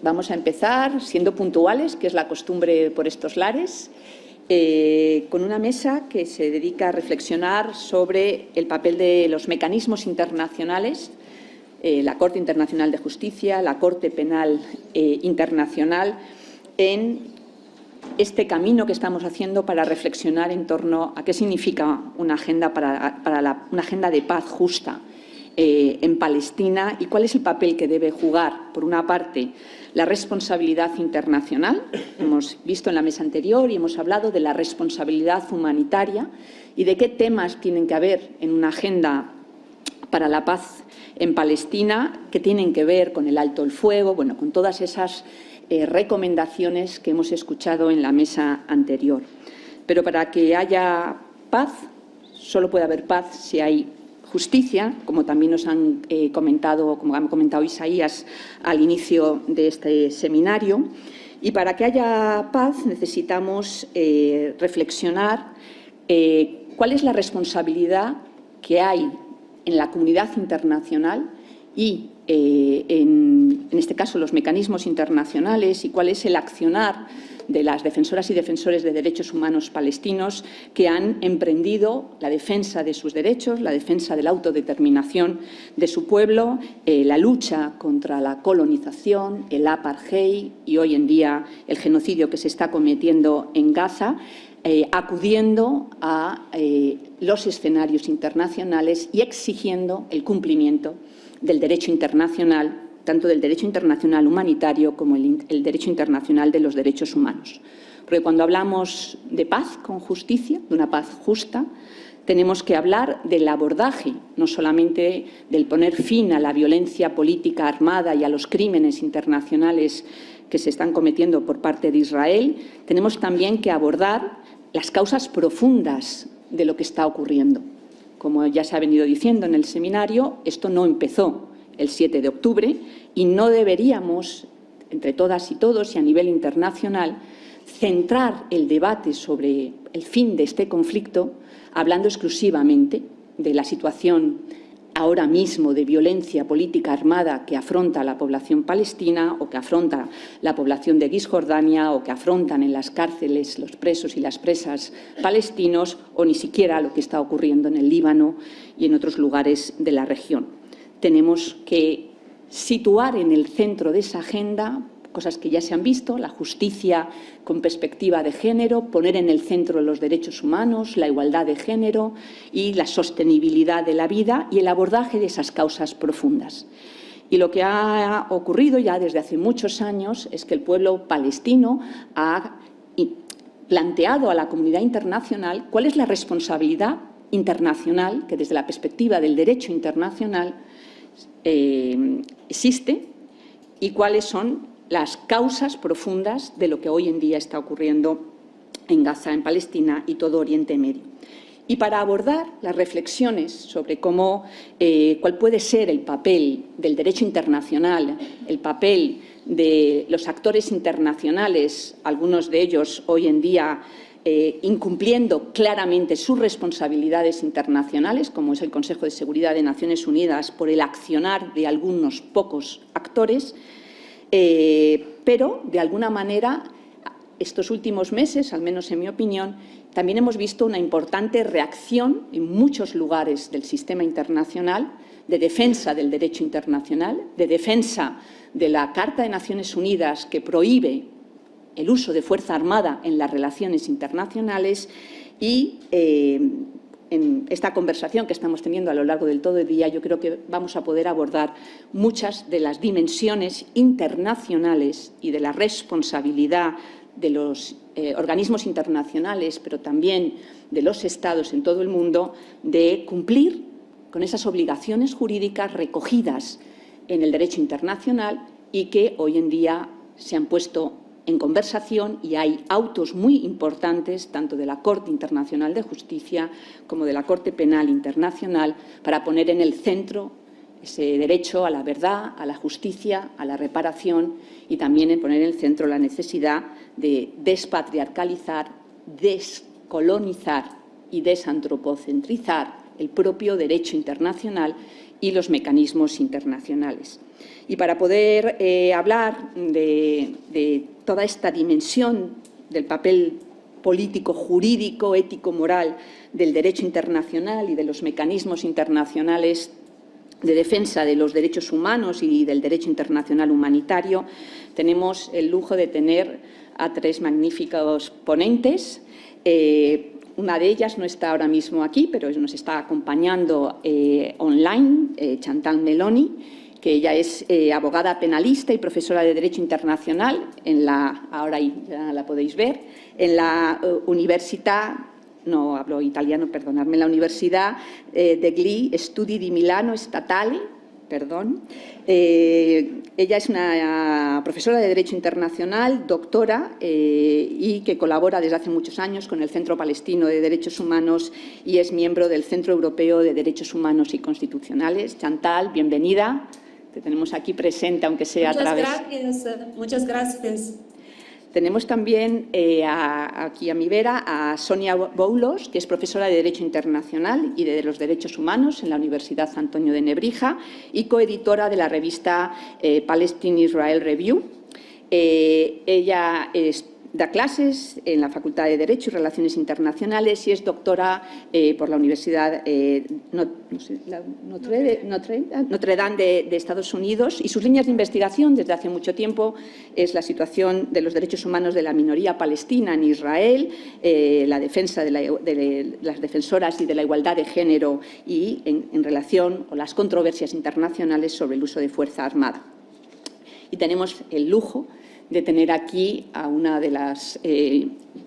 vamos a empezar siendo puntuales, que es la costumbre por estos lares, con una mesa que se dedica a reflexionar sobre el papel de los mecanismos internacionales, la Corte Internacional de Justicia, la Corte Penal Internacional, en este camino que estamos haciendo para reflexionar en torno a qué significa una agenda, una agenda de paz justa en Palestina y cuál es el papel que debe jugar, por una parte, la responsabilidad internacional. Hemos visto en la mesa anterior y hemos hablado de la responsabilidad humanitaria y de qué temas tienen que haber en una agenda para la paz en Palestina, que tienen que ver con el alto el fuego, bueno, con todas esas recomendaciones que hemos escuchado en la mesa anterior. Pero para que haya paz, solo puede haber paz si hay justicia, como también nos han comentado, como ha comentado Isaías al inicio de este seminario. Y para que haya paz necesitamos reflexionar cuál es la responsabilidad que hay en la comunidad internacional y en este caso los mecanismos internacionales y cuál es el accionar de las defensoras y defensores de derechos humanos palestinos que han emprendido la defensa de sus derechos, la defensa de la autodeterminación de su pueblo, la lucha contra la colonización, el apartheid y hoy en día el genocidio que se está cometiendo en Gaza, acudiendo a los escenarios internacionales y exigiendo el cumplimiento del derecho internacional, tanto del derecho internacional humanitario como el derecho internacional de los derechos humanos. Porque cuando hablamos de paz con justicia, de una paz justa, tenemos que hablar del abordaje, no solamente del poner fin a la violencia política armada y a los crímenes internacionales que se están cometiendo por parte de Israel, tenemos también que abordar las causas profundas de lo que está ocurriendo. Como ya se ha venido diciendo en el seminario, esto no empezó el 7 de octubre y no deberíamos, entre todas y todos y a nivel internacional, centrar el debate sobre el fin de este conflicto hablando exclusivamente de la situación ahora mismo de violencia política armada que afronta la población palestina o que afronta la población de Cisjordania o que afrontan en las cárceles los presos y las presas palestinos o ni siquiera lo que está ocurriendo en el Líbano y en otros lugares de la región. Tenemos que situar en el centro de esa agenda cosas que ya se han visto, la justicia con perspectiva de género, poner en el centro los derechos humanos, la igualdad de género y la sostenibilidad de la vida y el abordaje de esas causas profundas. Y lo que ha ocurrido ya desde hace muchos años es que el pueblo palestino ha planteado a la comunidad internacional cuál es la responsabilidad internacional que desde la perspectiva del derecho internacional existe y cuáles son las causas profundas de lo que hoy en día está ocurriendo en Gaza, en Palestina y todo Oriente Medio. Y para abordar las reflexiones sobre cuál puede ser el papel del derecho internacional, el papel de los actores internacionales, algunos de ellos hoy en día incumpliendo claramente sus responsabilidades internacionales, como es el Consejo de Seguridad de Naciones Unidas, por el accionar de algunos pocos actores, pero, de alguna manera, estos últimos meses, al menos en mi opinión, también hemos visto una importante reacción en muchos lugares del sistema internacional de defensa del derecho internacional, de defensa de la Carta de Naciones Unidas que prohíbe el uso de fuerza armada en las relaciones internacionales y en esta conversación que estamos teniendo a lo largo del todo el día, yo creo que vamos a poder abordar muchas de las dimensiones internacionales y de la responsabilidad de los organismos internacionales, pero también de los Estados en todo el mundo, de cumplir con esas obligaciones jurídicas recogidas en el derecho internacional y que hoy en día se han puesto en conversación y hay autos muy importantes, tanto de la Corte Internacional de Justicia como de la Corte Penal Internacional, para poner en el centro ese derecho a la verdad, a la justicia, a la reparación y también en poner en el centro la necesidad de despatriarcalizar, descolonizar y desantropocentrizar el propio derecho internacional y los mecanismos internacionales. Y para poder hablar de toda esta dimensión del papel político, jurídico, ético, moral del derecho internacional y de los mecanismos internacionales de defensa de los derechos humanos y del derecho internacional humanitario, tenemos el lujo de tener a tres magníficos ponentes. Una de ellas no está ahora mismo aquí, pero nos está acompañando online, Chantal Meloni, que ella es abogada penalista y profesora de Derecho Internacional ahora ya la podéis ver, en la Università, no hablo italiano, perdonadme, en la Universidad degli, Studi di Milano Statale, perdón. Ella es una profesora de Derecho Internacional, doctora, y que colabora desde hace muchos años con el Centro Palestino de Derechos Humanos y es miembro del Centro Europeo de Derechos Humanos y Constitucionales. Chantal, bienvenida. Te tenemos aquí presente, aunque sea a través... Muchas gracias. Tenemos también aquí a mi vera a Sonia Boulos, que es profesora de Derecho Internacional y de los Derechos Humanos en la Universidad Antonio de Nebrija y coeditora de la revista Palestinian and Israel Review. Ella da clases en la Facultad de Derecho y Relaciones Internacionales y es doctora por la Universidad Notre Dame de Estados Unidos, y sus líneas de investigación desde hace mucho tiempo es la situación de los derechos humanos de la minoría palestina en Israel, la defensa de las defensoras y de la igualdad de género y en relación con las controversias internacionales sobre el uso de fuerza armada. Y tenemos el lujo de tener aquí a una de las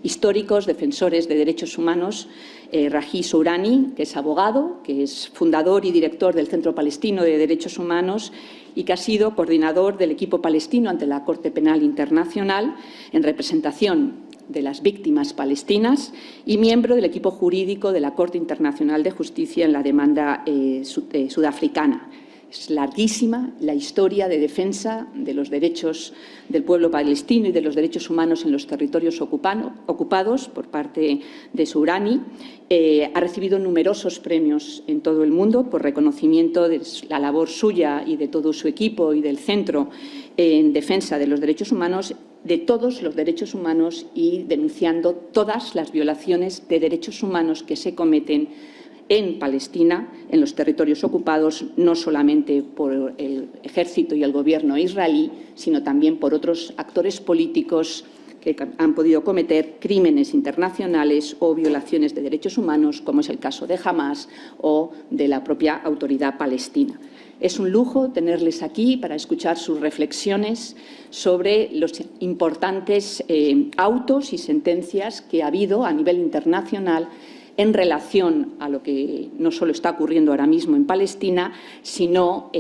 históricos defensores de derechos humanos, Raji Sourani, que es abogado, que es fundador y director del Centro Palestino de Derechos Humanos y que ha sido coordinador del equipo palestino ante la Corte Penal Internacional en representación de las víctimas palestinas y miembro del equipo jurídico de la Corte Internacional de Justicia en la demanda sudafricana. Es larguísima la historia de defensa de los derechos del pueblo palestino y de los derechos humanos en los territorios ocupados por parte de Sourani. Ha recibido numerosos premios en todo el mundo por reconocimiento de la labor suya y de todo su equipo y del centro en defensa de los derechos humanos, de todos los derechos humanos y denunciando todas las violaciones de derechos humanos que se cometen en Palestina, en los territorios ocupados, no solamente por el ejército y el gobierno israelí, sino también por otros actores políticos que han podido cometer crímenes internacionales o violaciones de derechos humanos, como es el caso de Hamás o de la propia autoridad palestina. Es un lujo tenerles aquí para escuchar sus reflexiones sobre los importantes autos y sentencias que ha habido a nivel internacional en relación a lo que no solo está ocurriendo ahora mismo en Palestina, sino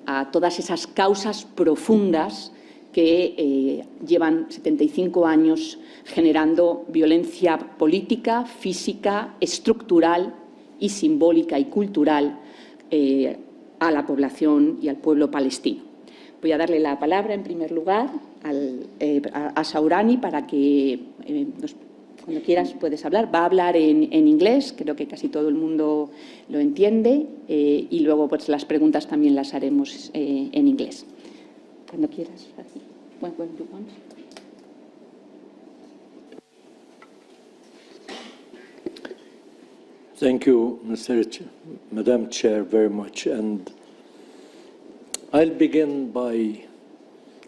a todas esas causas profundas que llevan 75 años generando violencia política, física, estructural y simbólica y cultural a la población y al pueblo palestino. Voy a darle la palabra, en primer lugar, a Sourani para que cuando quieras puedes hablar. Va a hablar en inglés, creo que casi todo el mundo lo entiende, y luego pues, las preguntas también las haremos en inglés. Cuando quieras. When you want. Thank you, Madam Chair, very much. And I'll begin by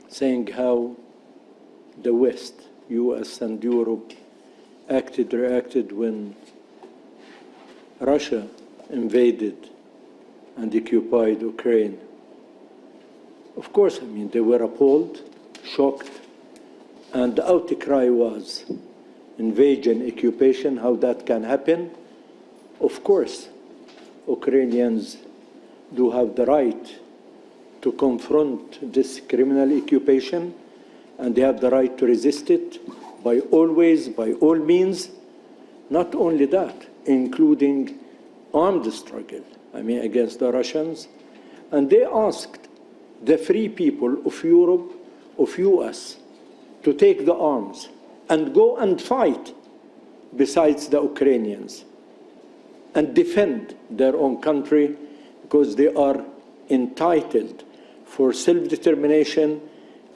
saying how the West, US and Europe, reacted when Russia invaded and occupied Ukraine. Of course, I mean, they were appalled, shocked, and the outcry was invasion, occupation, how that can happen. Of course, Ukrainians do have the right to confront this criminal occupation, and they have the right to resist it by all means. Not only that, including armed struggle, I mean, against the Russians. And they asked the free people of Europe, of US, to take the arms and go and fight besides the Ukrainians and defend their own country, because they are entitled for self-determination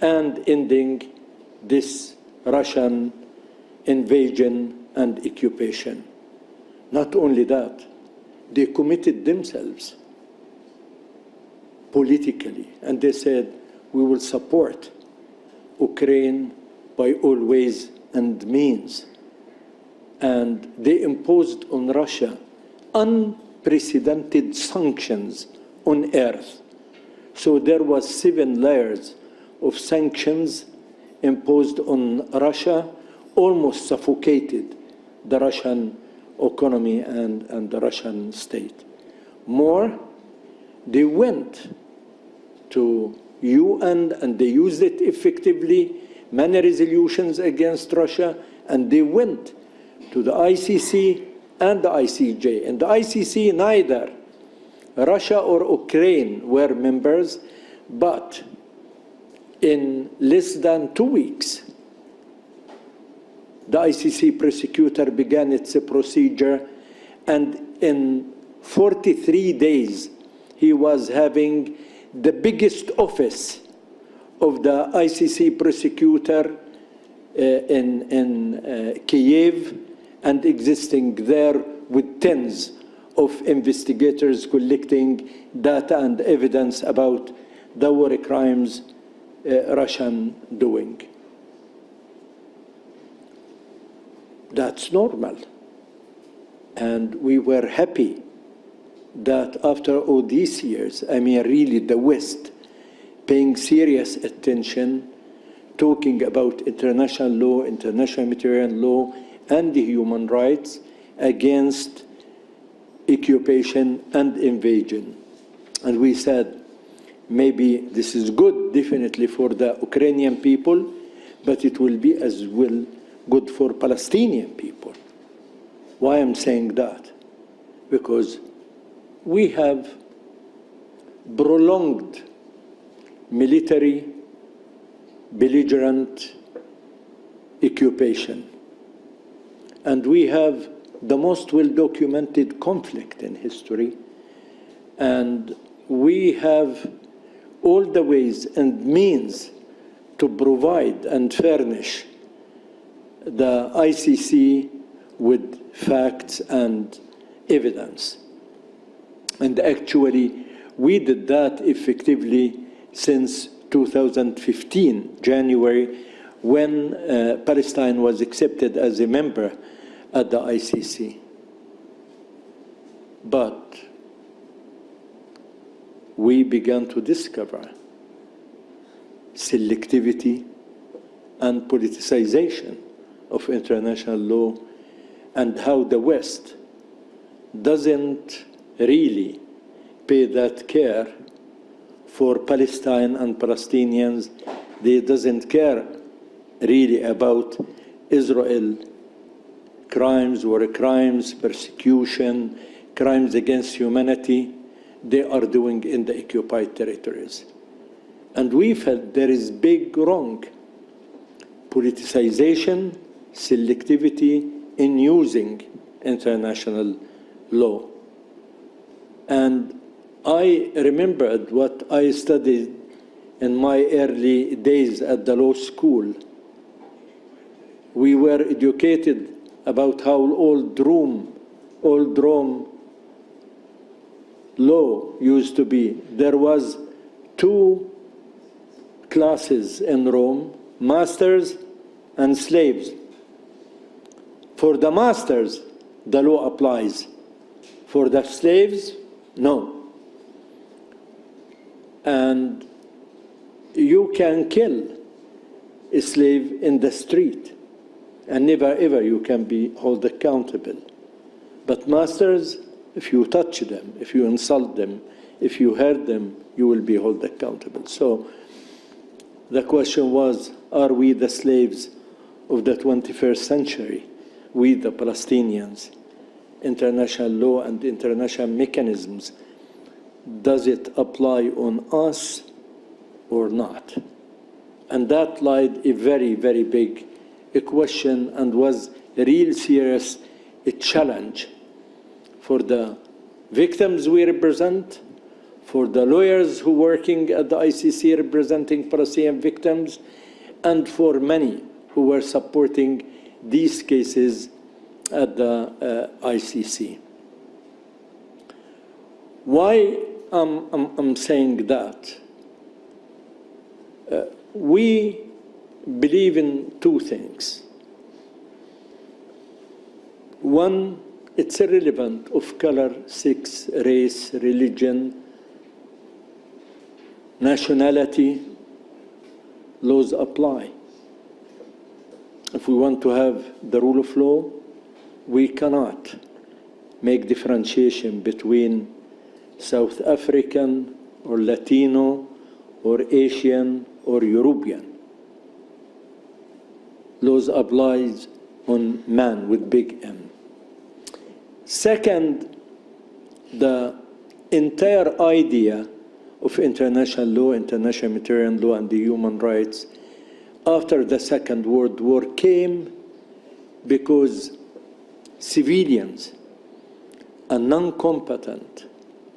and ending this Russian invasion and occupation. Not only that, they committed themselves politically, and they said, we will support Ukraine by all ways and means. And they imposed on Russia unprecedented sanctions on earth. So there was 7 layers of sanctions imposed on Russia, almost suffocated the Russian economy and the Russian state. More, they went to UN and they used it effectively, many resolutions against Russia, and they went to the ICC and the ICJ. And the ICC, neither Russia or Ukraine were members, but in less than 2 weeks, the ICC prosecutor began its procedure, and in 43 days, he was having the biggest office of the ICC prosecutor in Kiev, and existing there with tens of investigators collecting data and evidence about the war crimes Russian doing. That's normal. And we were happy that after all these years, I mean, really the West paying serious attention, talking about international law, international humanitarian law, and the human rights against occupation and invasion. And we said, maybe this is good, definitely for the Ukrainian people, but it will be as well good for Palestinian people. Why I'm saying that? Because we have prolonged military belligerent occupation. And we have the most well-documented conflict in history. And we have all the ways and means to provide and furnish the ICC with facts and evidence. And actually, we did that effectively since 2015, January, when Palestine was accepted as a member at the ICC. But we began to discover selectivity and politicization of international law, and how the West doesn't really pay that care for Palestine and Palestinians. They doesn't care really about Israel crimes, war crimes, persecution, crimes against humanity they are doing in the occupied territories. And we felt there is big wrong, politicization, selectivity in using international law. And I remembered what I studied in my early days at the law school. We were educated about how old Rome law used to be. There was 2 classes in Rome, masters and slaves. For the masters, the law applies. For the slaves, no. And you can kill a slave in the street, and never ever you can be held accountable. But masters, if you touch them, if you insult them, if you hurt them, you will be held accountable. So the question was, are we the slaves of the 21st century? We, the Palestinians, international law and international mechanisms, does it apply on us or not? And that lied a very, very big question, and was a real serious challenge for the victims we represent, for the lawyers who are working at the ICC representing Palestinian victims, and for many who were supporting these cases at the ICC. Why I'm saying that? We believe in two things. One, it's irrelevant of color, sex, race, religion, nationality, laws apply. If we want to have the rule of law, we cannot make differentiation between South African or Latino or Asian or European. Laws applies on man with big M. Second, the entire idea of international law, international humanitarian law, and the human rights after the Second World War came because civilians and non-combatant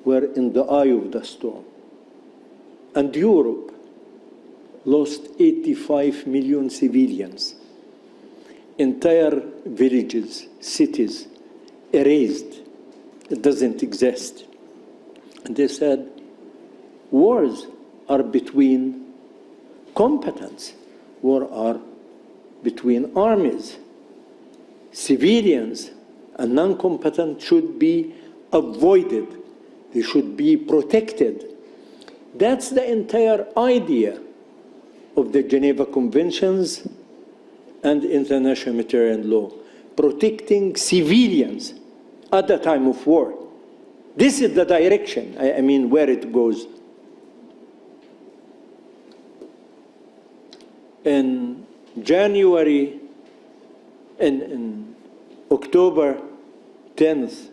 were in the eye of the storm. And Europe lost 85 million civilians. Entire villages, cities, erased. It doesn't exist. And they said, wars are between combatants. Wars are between armies. Civilians and non-combatants should be avoided. They should be protected. That's the entire idea of the Geneva Conventions and international humanitarian law, protecting civilians at the time of war. This is the direction, I mean, where it goes. In January, in October 10th,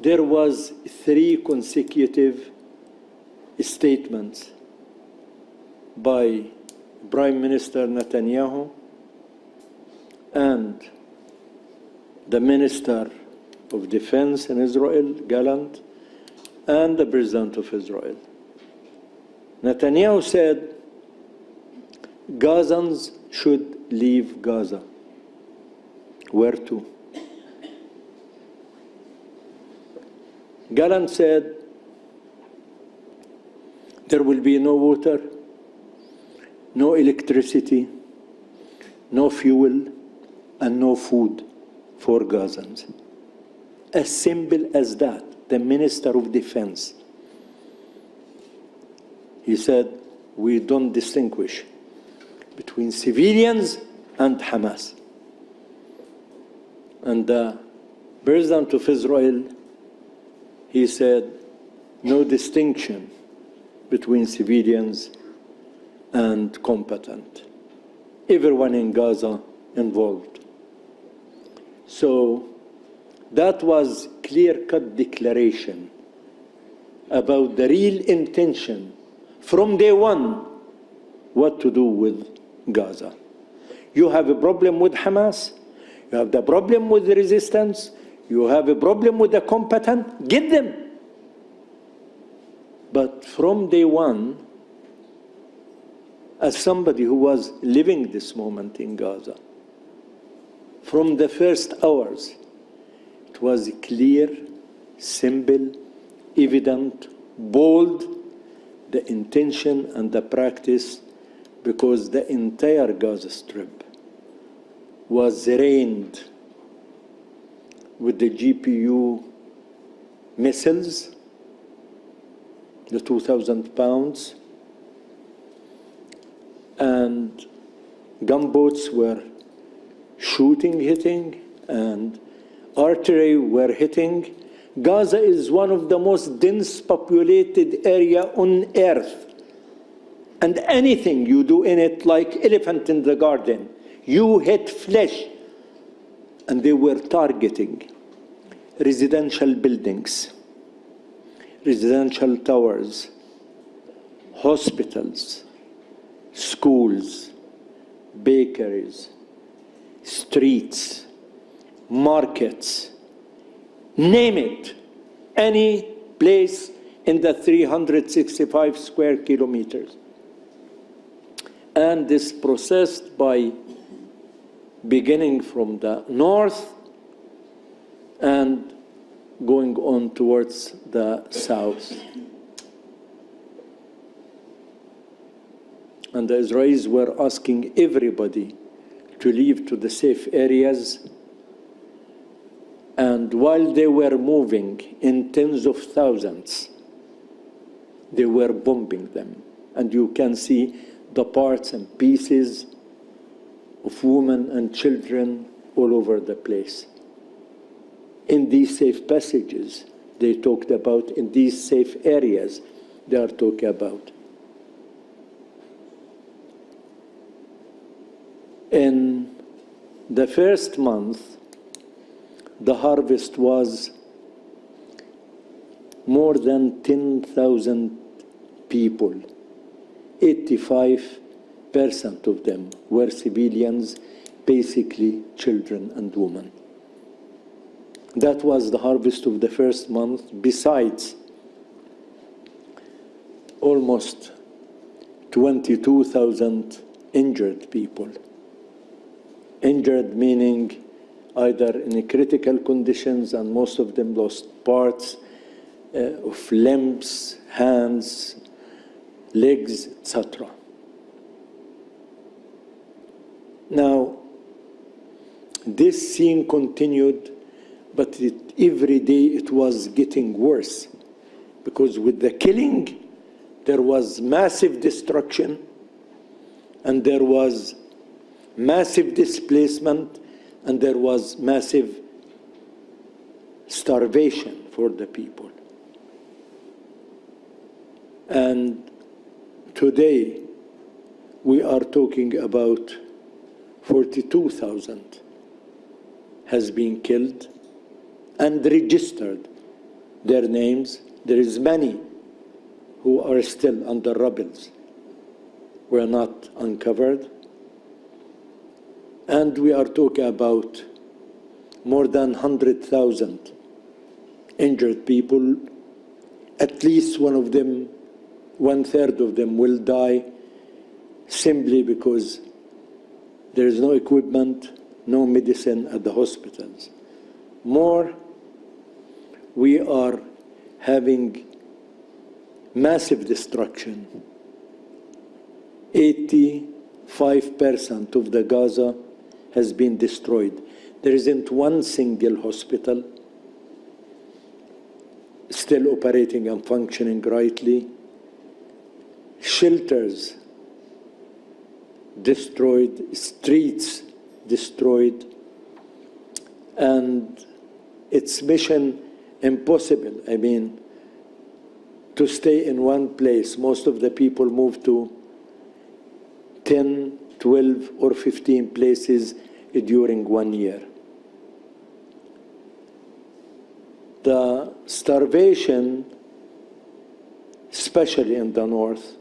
there was 3 consecutive statements by Prime Minister Netanyahu and the Minister of Defense in Israel, Gallant, and the President of Israel. Netanyahu said, Gazans should leave Gaza. Where to? Gallant said, there will be no water, no electricity, no fuel, and no food for Gazans. As simple as that, the Minister of Defense. He said, we don't distinguish between civilians and Hamas. And the President of Israel, he said, no distinction between civilians and combatant. Everyone in Gaza involved. So that was clear-cut declaration about the real intention from day one what to do with Gaza. You have a problem with Hamas, you have the problem with the resistance, you have a problem with the combatant, get them. But from day one, as somebody who was living this moment in Gaza, from the first hours, it was clear, simple, evident, bold, the intention and the practice, because the entire Gaza Strip was rained with the GPU missiles, the 2,000 pounds, and gunboats were shooting, hitting, and artillery were hitting. Gaza is one of the most dense populated area on earth. And anything you do in it, like elephant in the garden, you hit flesh. And they were targeting residential buildings, residential towers, hospitals, schools, bakeries, streets, markets, name it, any place in the 365 square kilometers. And this processed by beginning from the north and going on towards the south. And the Israelis were asking everybody to leave to the safe areas. And while they were moving in tens of thousands, they were bombing them. And you can see the parts and pieces of women and children all over the place. In these safe passages, they talked about, in these safe areas, they are talking about. In the first month, the harvest was more than 10,000 people. 85% of them were civilians, basically children and women. That was the harvest of the first month, besides almost 22,000 injured people. Injured meaning either in critical conditions, and most of them lost parts of limbs, hands, legs, etc. Now, this scene continued, but every day it was getting worse, because with the killing, there was massive destruction, and there was massive displacement, and there was massive starvation for the people. And today, we are talking about 42,000 has been killed and registered their names. There is many who are still under rubbles, were not uncovered. And we are talking about more than 100,000 injured people. At least one of them, 1/3 of them will die simply because there is no equipment, no medicine at the hospitals. More, we are having massive destruction. 85% of the Gaza has been destroyed. There isn't one single hospital still operating and functioning rightly. Shelters destroyed, streets destroyed, and it's mission impossible. I mean, to stay in one place. Most of the people move to 10, 12, or 15 places during 1 year. The starvation, especially in the north,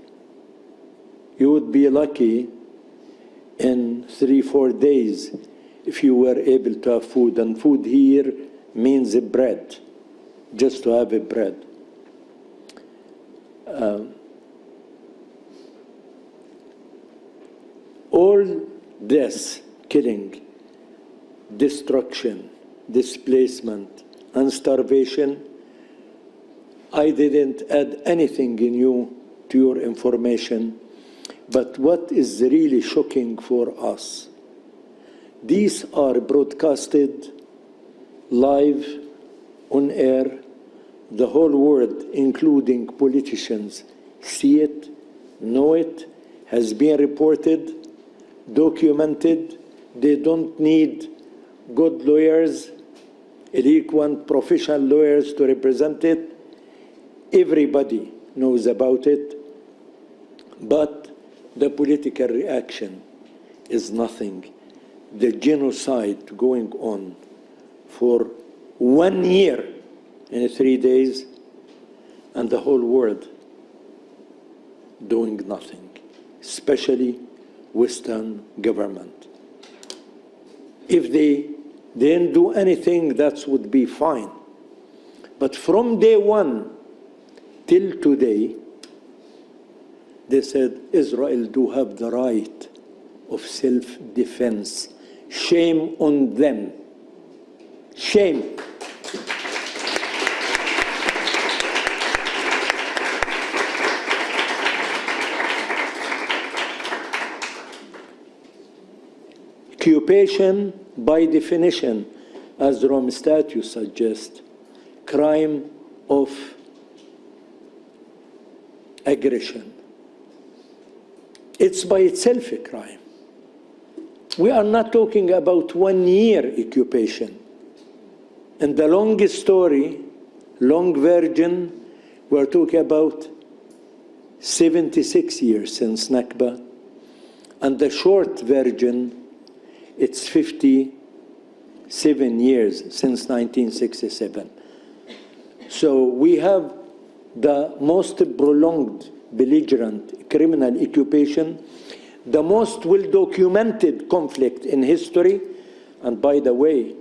you would be lucky in 3-4 days if you were able to have food. And food here means bread, just to have a bread. All this killing, destruction, displacement, and starvation, I didn't add anything new to your information. But what is really shocking for us, these are broadcasted live on air. The whole world, including politicians, see it, know it, has been reported, documented. They don't need good lawyers, eloquent, professional lawyers to represent it. Everybody knows about it. But the political reaction is nothing. The genocide going on for 1 year in 3 days, and the whole world doing nothing, especially Western government. If they didn't do anything, that would be fine. But from day one, till today, they said Israel do have the right of self-defense. Shame on them. Shame. Occupation, by definition, as the Rome Statute suggests, crime of aggression. It's by itself a crime. We are not talking about 1 year occupation. And the long story, long version, we're talking about 76 years since Nakba. And the short version, it's 57 years since 1967. So we have the most prolonged, belligerent criminal occupation, the most well-documented conflict in history. And by the way,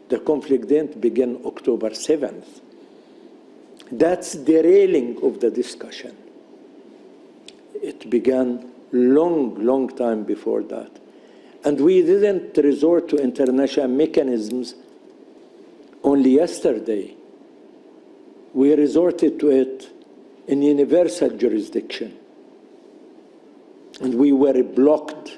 the conflict didn't begin October 7th. That's the derailing of the discussion. It began long time before that. And we didn't resort to international mechanisms only yesterday. We resorted to it in universal jurisdiction. And we were blocked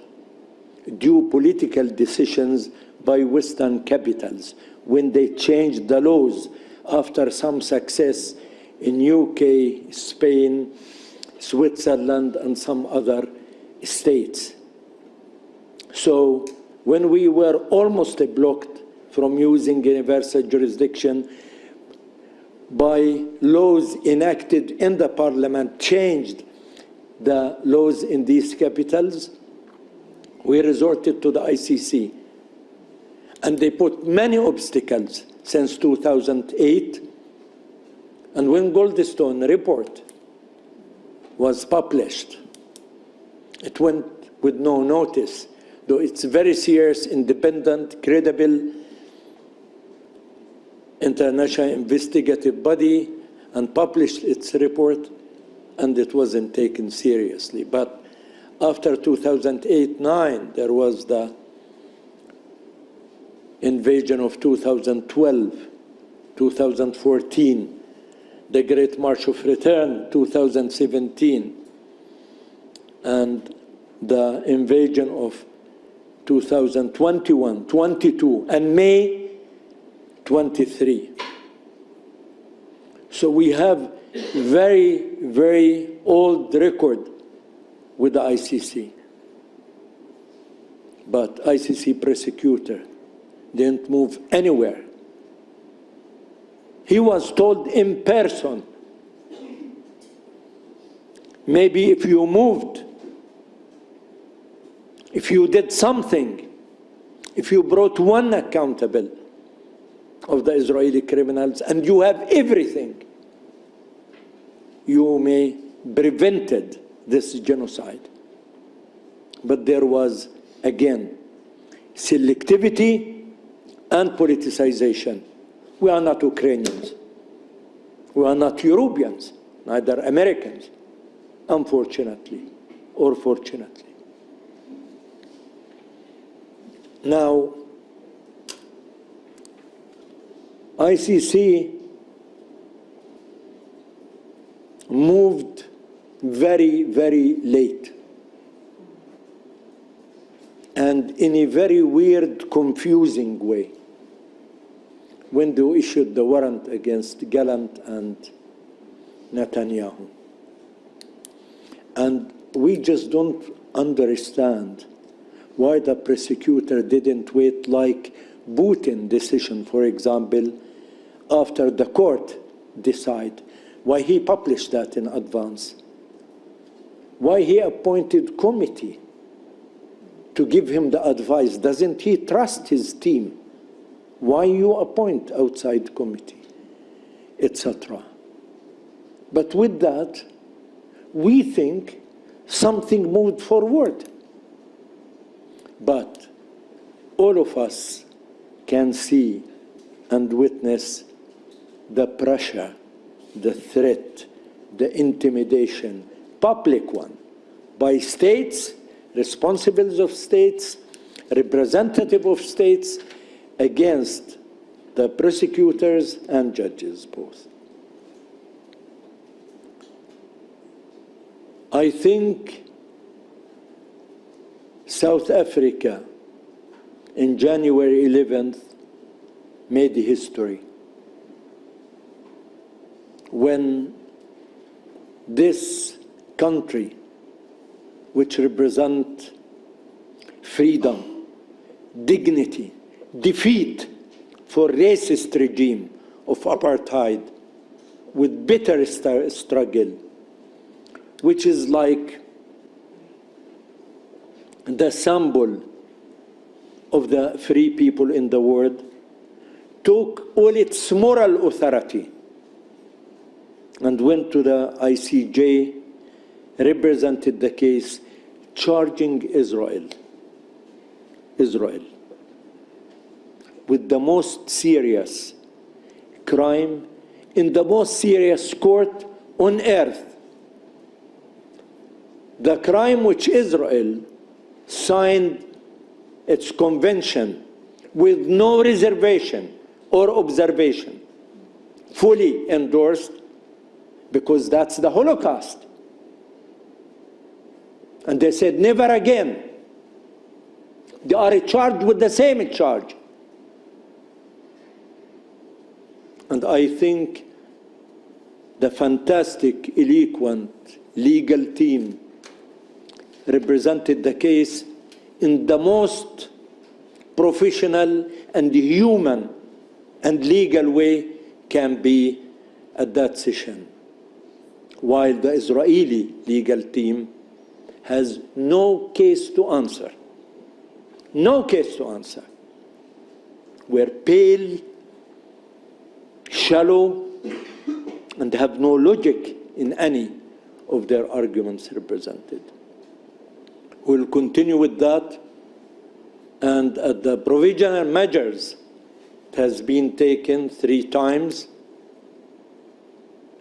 due political decisions by Western capitals when they changed the laws after some success in UK, Spain, Switzerland, and some other states. So when we were almost blocked from using universal jurisdiction by laws enacted in the parliament, changed the laws in these capitals, we resorted to the ICC. And they put many obstacles since 2008. And when Goldstone report was published, it went with no notice, though it's very serious, independent, credible, international investigative body, and published its report, and it wasn't taken seriously. But after 2008-9, there was the invasion of 2012, 2014, the Great March of Return, 2017, and the invasion of 2021, 22, and May 23. So we have very old record with the ICC. But ICC prosecutor didn't move anywhere. He was told in person, maybe if you moved, if you did something, if you brought one accountable of the Israeli criminals, and you have everything, you may prevented this genocide. But there was, again, selectivity and politicization. We are not Ukrainians. We are not Europeans, neither Americans, unfortunately or fortunately. Now, ICC moved very late and in a very weird, confusing way when they issued the warrant against Gallant and Netanyahu. And we just don't understand why the prosecutor didn't wait, like Putin decision, for example, after the court decide, why he published that in advance, why he appointed committee to give him the advice. Doesn't he trust his team? Why you appoint outside committee, etc. But with that, we think something moved forward. But all of us can see and witness the pressure, the threat, the intimidation, public one, by states, responsibles of states, representative of states, against the prosecutors and judges both. I think South Africa in January 11th made history when this country, which represents freedom, dignity, defeat for racist regime of apartheid with bitter struggle, which is like the symbol of the free people in the world, took all its moral authority and went to the ICJ, represented the case, charging Israel with the most serious crime in the most serious court on earth. The crime which Israel signed its convention with no reservation or observation, fully endorsed, because that's the Holocaust. And they said, never again. They are charged with the same charge. And I think the fantastic, eloquent legal team represented the case in the most professional and human and legal way can be at that session, while the Israeli legal team has no case to answer. No case to answer. We're pale, shallow, and have no logic in any of their arguments represented. We'll continue with that, and at the provisional measures that has been taken 3 times,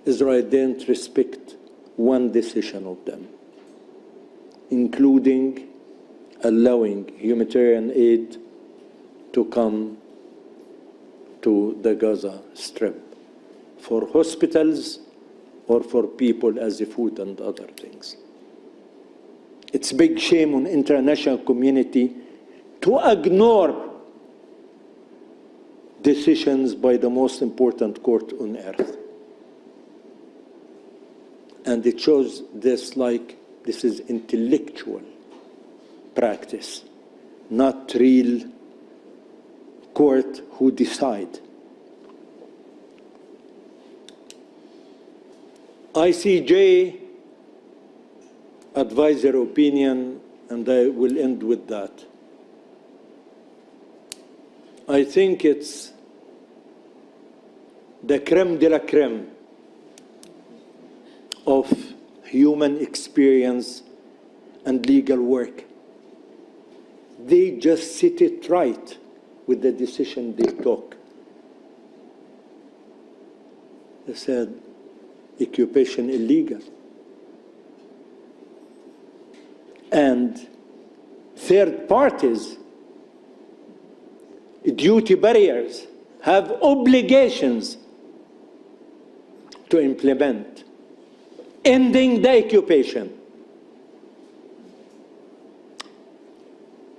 Israel didn't respect one decision of them, including allowing humanitarian aid to come to the Gaza Strip for hospitals or for people as a food and other things. It's big shame on international community to ignore decisions by the most important court on earth. And it shows this like this is intellectual practice, not real court who decide. ICJ advisory opinion, and I will end with that. I think it's the crème de la crème of human experience and legal work. They just sit it right with the decision they took. They said, occupation illegal. And third parties, duty barriers, have obligations to implement, ending the occupation.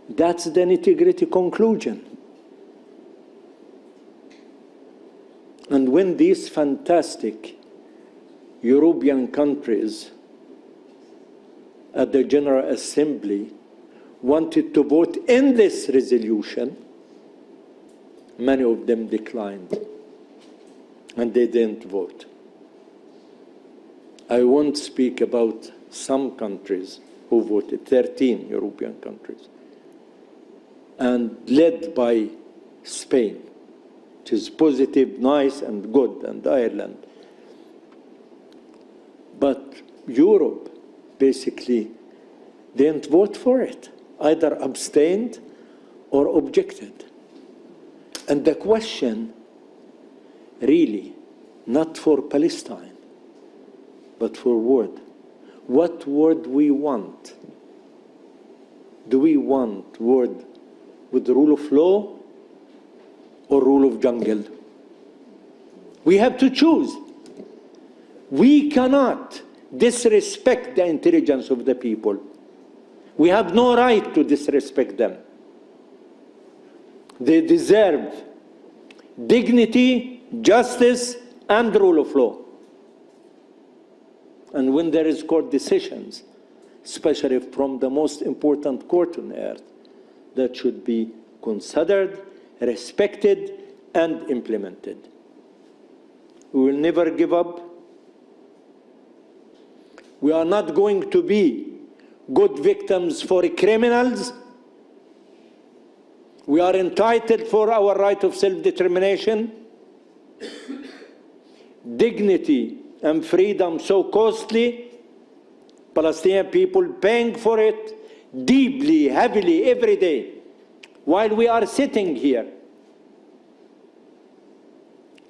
That's the nitty-gritty conclusion. And when these fantastic European countries at the General Assembly wanted to vote in this resolution, many of them declined, and they didn't vote. I won't speak about some countries who voted, 13 European countries, and led by Spain, which is positive, nice, and good, and Ireland. But Europe basically didn't vote for it, either abstained or objected. And the question really, not for Palestine, but for word. What word we want? Do we want word with the rule of law or rule of jungle? We have to choose. We cannot disrespect the intelligence of the people. We have no right to disrespect them. They deserve dignity, justice, and rule of law. And when there is court decisions, especially from the most important court on earth, that should be considered, respected, and implemented. We will never give up. We are not going to be good victims for criminals. We are entitled for our right of self-determination. Dignity and freedom so costly, Palestinian people paying for it deeply, heavily, every day, while we are sitting here.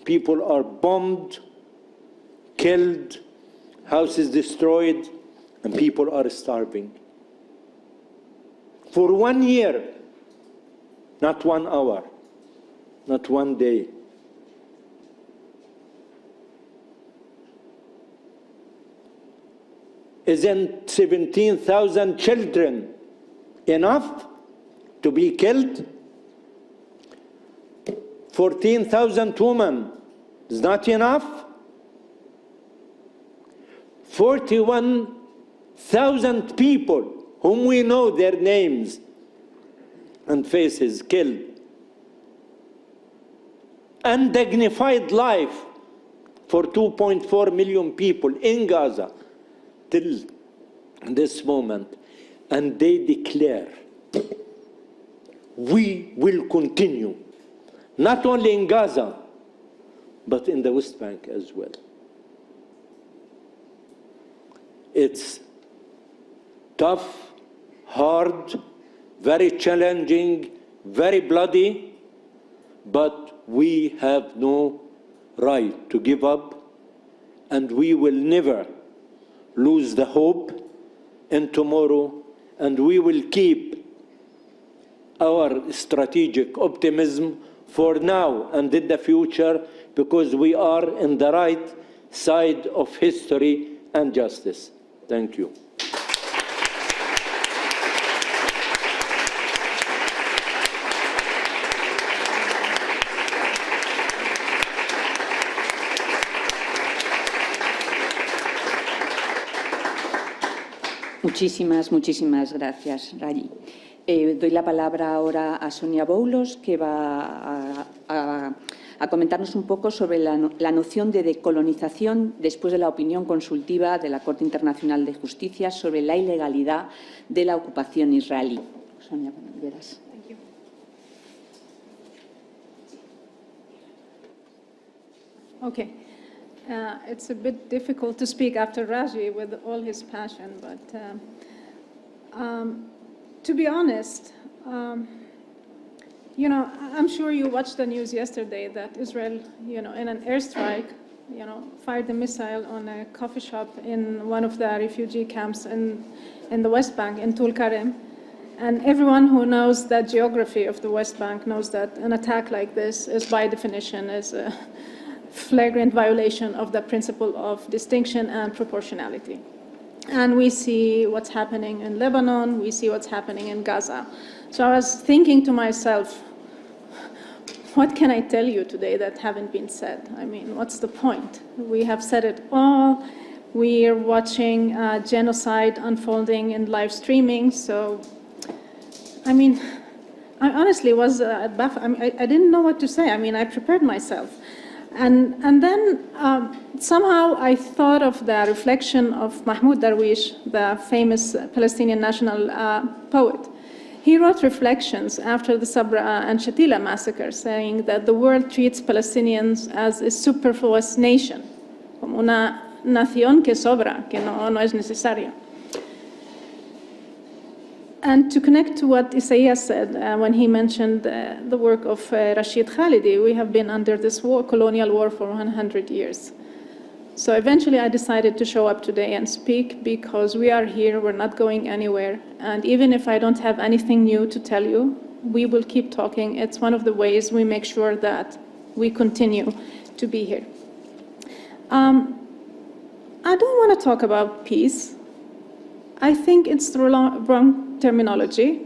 People are bombed, killed, houses destroyed, and people are starving. For 1 year, not 1 hour, not 1 day. Isn't 17,000 children enough to be killed? 14,000 women is not enough? 41,000 people whom we know their names and faces killed. Undignified life for 2.4 million people in Gaza till this moment. And they declare, we will continue, not only in Gaza, but in the West Bank as well. It's tough, hard, very challenging, very bloody, but we have no right to give up, and we will never lose the hope in tomorrow, and we will keep our strategic optimism for now and in the future, because we are in the right side of history and justice. Thank you. Muchísimas gracias, Raji. Doy la palabra ahora a Sonia Boulos, que va a comentarnos un poco sobre la noción de decolonización después de la opinión consultiva de la Corte Internacional de Justicia sobre la ilegalidad de la ocupación israelí. Sonia, cuando quieras. Okay. It's a bit difficult to speak after Raji with all his passion, but to be honest, you know, I'm sure you watched the news yesterday that Israel, you know, in an airstrike, you know, fired a missile on a coffee shop in one of the refugee camps in the West Bank, in Tul Karim. And everyone who knows the geography of the West Bank knows that an attack like this is, by definition, is a flagrant violation of the principle of distinction and proportionality. And we see what's happening in Lebanon, we see what's happening in Gaza. So I was thinking to myself, what can I tell you today that haven't been said? I mean, what's the point? We have said it all. We are watching genocide unfolding in live streaming. So, I mean, I honestly was baffled. I mean, I didn't know what to say. I mean, I prepared myself. And then somehow I thought of the reflection of Mahmoud Darwish, the famous Palestinian national poet. He wrote reflections after the Sabra and Shatila massacre, saying that the world treats Palestinians as a superfluous nation, como una nación que sobra, que no es necesaria. And to connect to what Itziar said when he mentioned the work of Rashid Khalidi, we have been under this war, colonial war, for 100 years. So eventually I decided to show up today and speak because we are here, we're not going anywhere. And even if I don't have anything new to tell you, we will keep talking. It's one of the ways we make sure that we continue to be here. I don't want to talk about peace. I think it's the wrong terminology.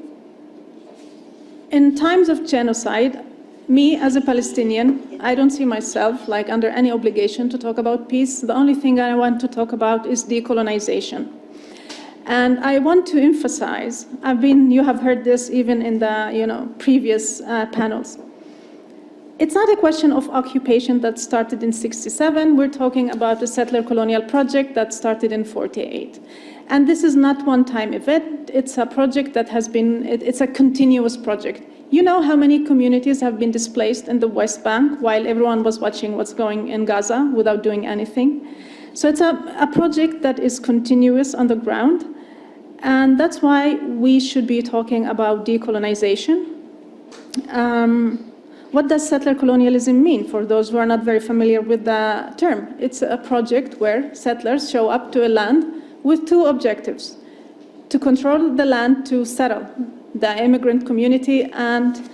In times of genocide, me as a Palestinian, I don't see myself like under any obligation to talk about peace. The only thing I want to talk about is decolonization. And I want to emphasize, you have heard this even in the previous panels. It's not a question of occupation that started in '67. We're talking about a settler colonial project that started in '48. And this is not one-time event. It's a project that has been, it's a continuous project. You know how many communities have been displaced in the West Bank while everyone was watching what's going in Gaza without doing anything? So it's a project that is continuous on the ground. And that's why we should be talking about decolonization. What does settler colonialism mean for those who are not very familiar with the term? It's a project where settlers show up to a land with two objectives: to control the land, to settle the immigrant community, and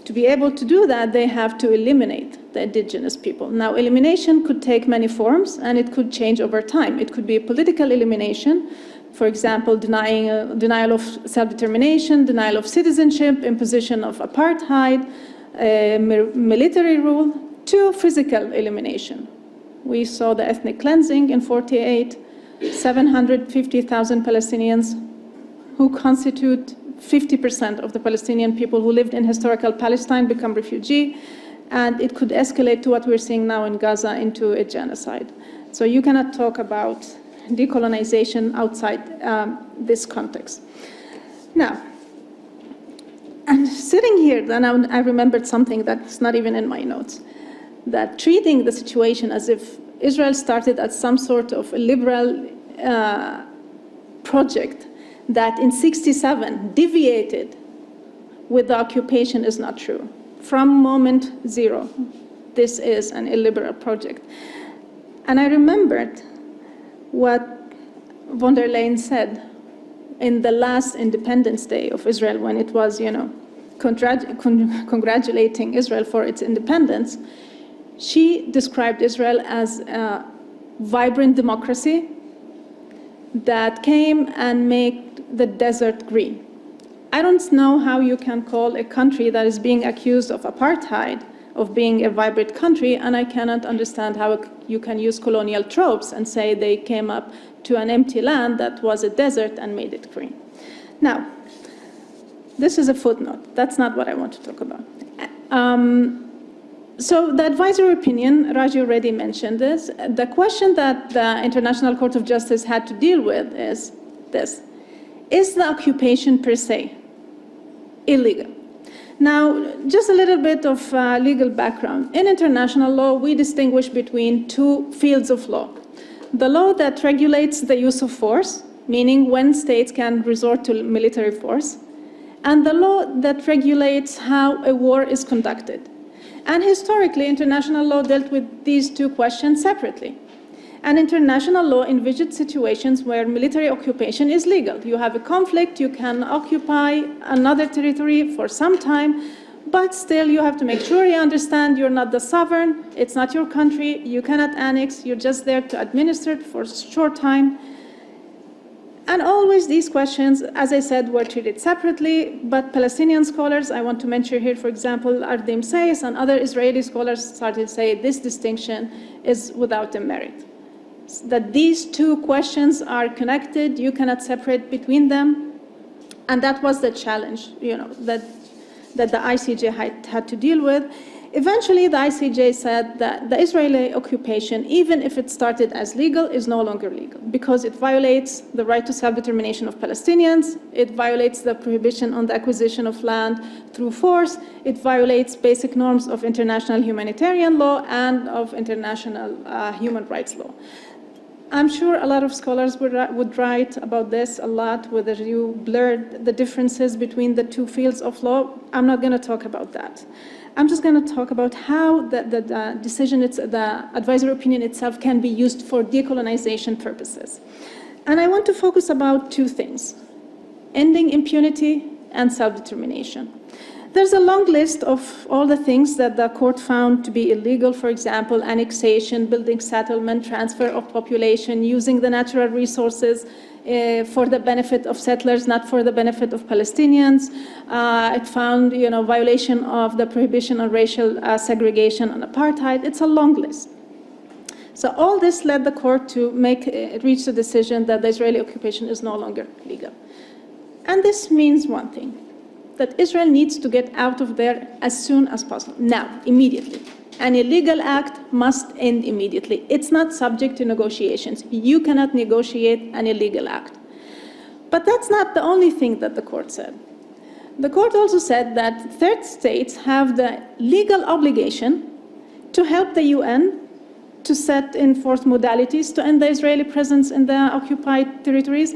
to be able to do that, they have to eliminate the indigenous people. Now, elimination could take many forms, and it could change over time. It could be a political elimination, for example, denial of self-determination, denial of citizenship, imposition of apartheid, military rule, to physical elimination. We saw the ethnic cleansing in '48, 750,000 Palestinians who constitute 50% of the Palestinian people who lived in historical Palestine become refugee, and it could escalate to what we're seeing now in Gaza into a genocide. So you cannot talk about decolonization outside this context. Now, and sitting here, then I remembered something that's not even in my notes, that treating the situation as if Israel started as some sort of a liberal project that in '67 deviated with the occupation is not true. From moment zero, this is an illiberal project. And I remembered what von der Leyen said in the last Independence Day of Israel, when it was, congratulating Israel for its independence. She described Israel as a vibrant democracy that came and made the desert green. I don't know how you can call a country that is being accused of apartheid of being a vibrant country, and I cannot understand how you can use colonial tropes and say they came up to an empty land that was a desert and made it green. Now, this is a footnote. That's not what I want to talk about. So the advisory opinion, Raji already mentioned this. The question that the International Court of Justice had to deal with is this: is the occupation per se illegal? Now, just a little bit of legal background. In international law, we distinguish between two fields of law. The law that regulates the use of force, meaning when states can resort to military force, and the law that regulates how a war is conducted. And historically, international law dealt with these two questions separately. And international law envisioned situations where military occupation is legal. You have a conflict, you can occupy another territory for some time, but still you have to make sure you understand you're not the sovereign, it's not your country, you cannot annex, you're just there to administer it for a short time. And always these questions, as I said, were treated separately, but Palestinian scholars, I want to mention here, for example, Ardim Sayes and other Israeli scholars started to say this distinction is without a merit. That these two questions are connected, you cannot separate between them, and that was the challenge, that the ICJ had to deal with. Eventually, the ICJ said that the Israeli occupation, even if it started as legal, is no longer legal because it violates the right to self-determination of Palestinians, it violates the prohibition on the acquisition of land through force, it violates basic norms of international humanitarian law and of international human rights law. I'm sure a lot of scholars would write about this a lot, whether you blurred the differences between the two fields of law. I'm not going to talk about that. I'm just going to talk about how the decision, the advisory opinion itself can be used for decolonization purposes. And I want to focus about two things: ending impunity and self-determination. There's a long list of all the things that the court found to be illegal, for example, annexation, building settlement, transfer of population, using the natural resources for the benefit of settlers, not for the benefit of Palestinians. It found, violation of the prohibition on racial segregation and apartheid. It's a long list. So all this led the court to reach the decision that the Israeli occupation is no longer legal. And this means one thing: that Israel needs to get out of there as soon as possible, now, immediately. An illegal act must end immediately. It's not subject to negotiations. You cannot negotiate an illegal act. But that's not the only thing that the court said. The court also said that third states have the legal obligation to help the UN to set in forth modalities to end the Israeli presence in the occupied territories,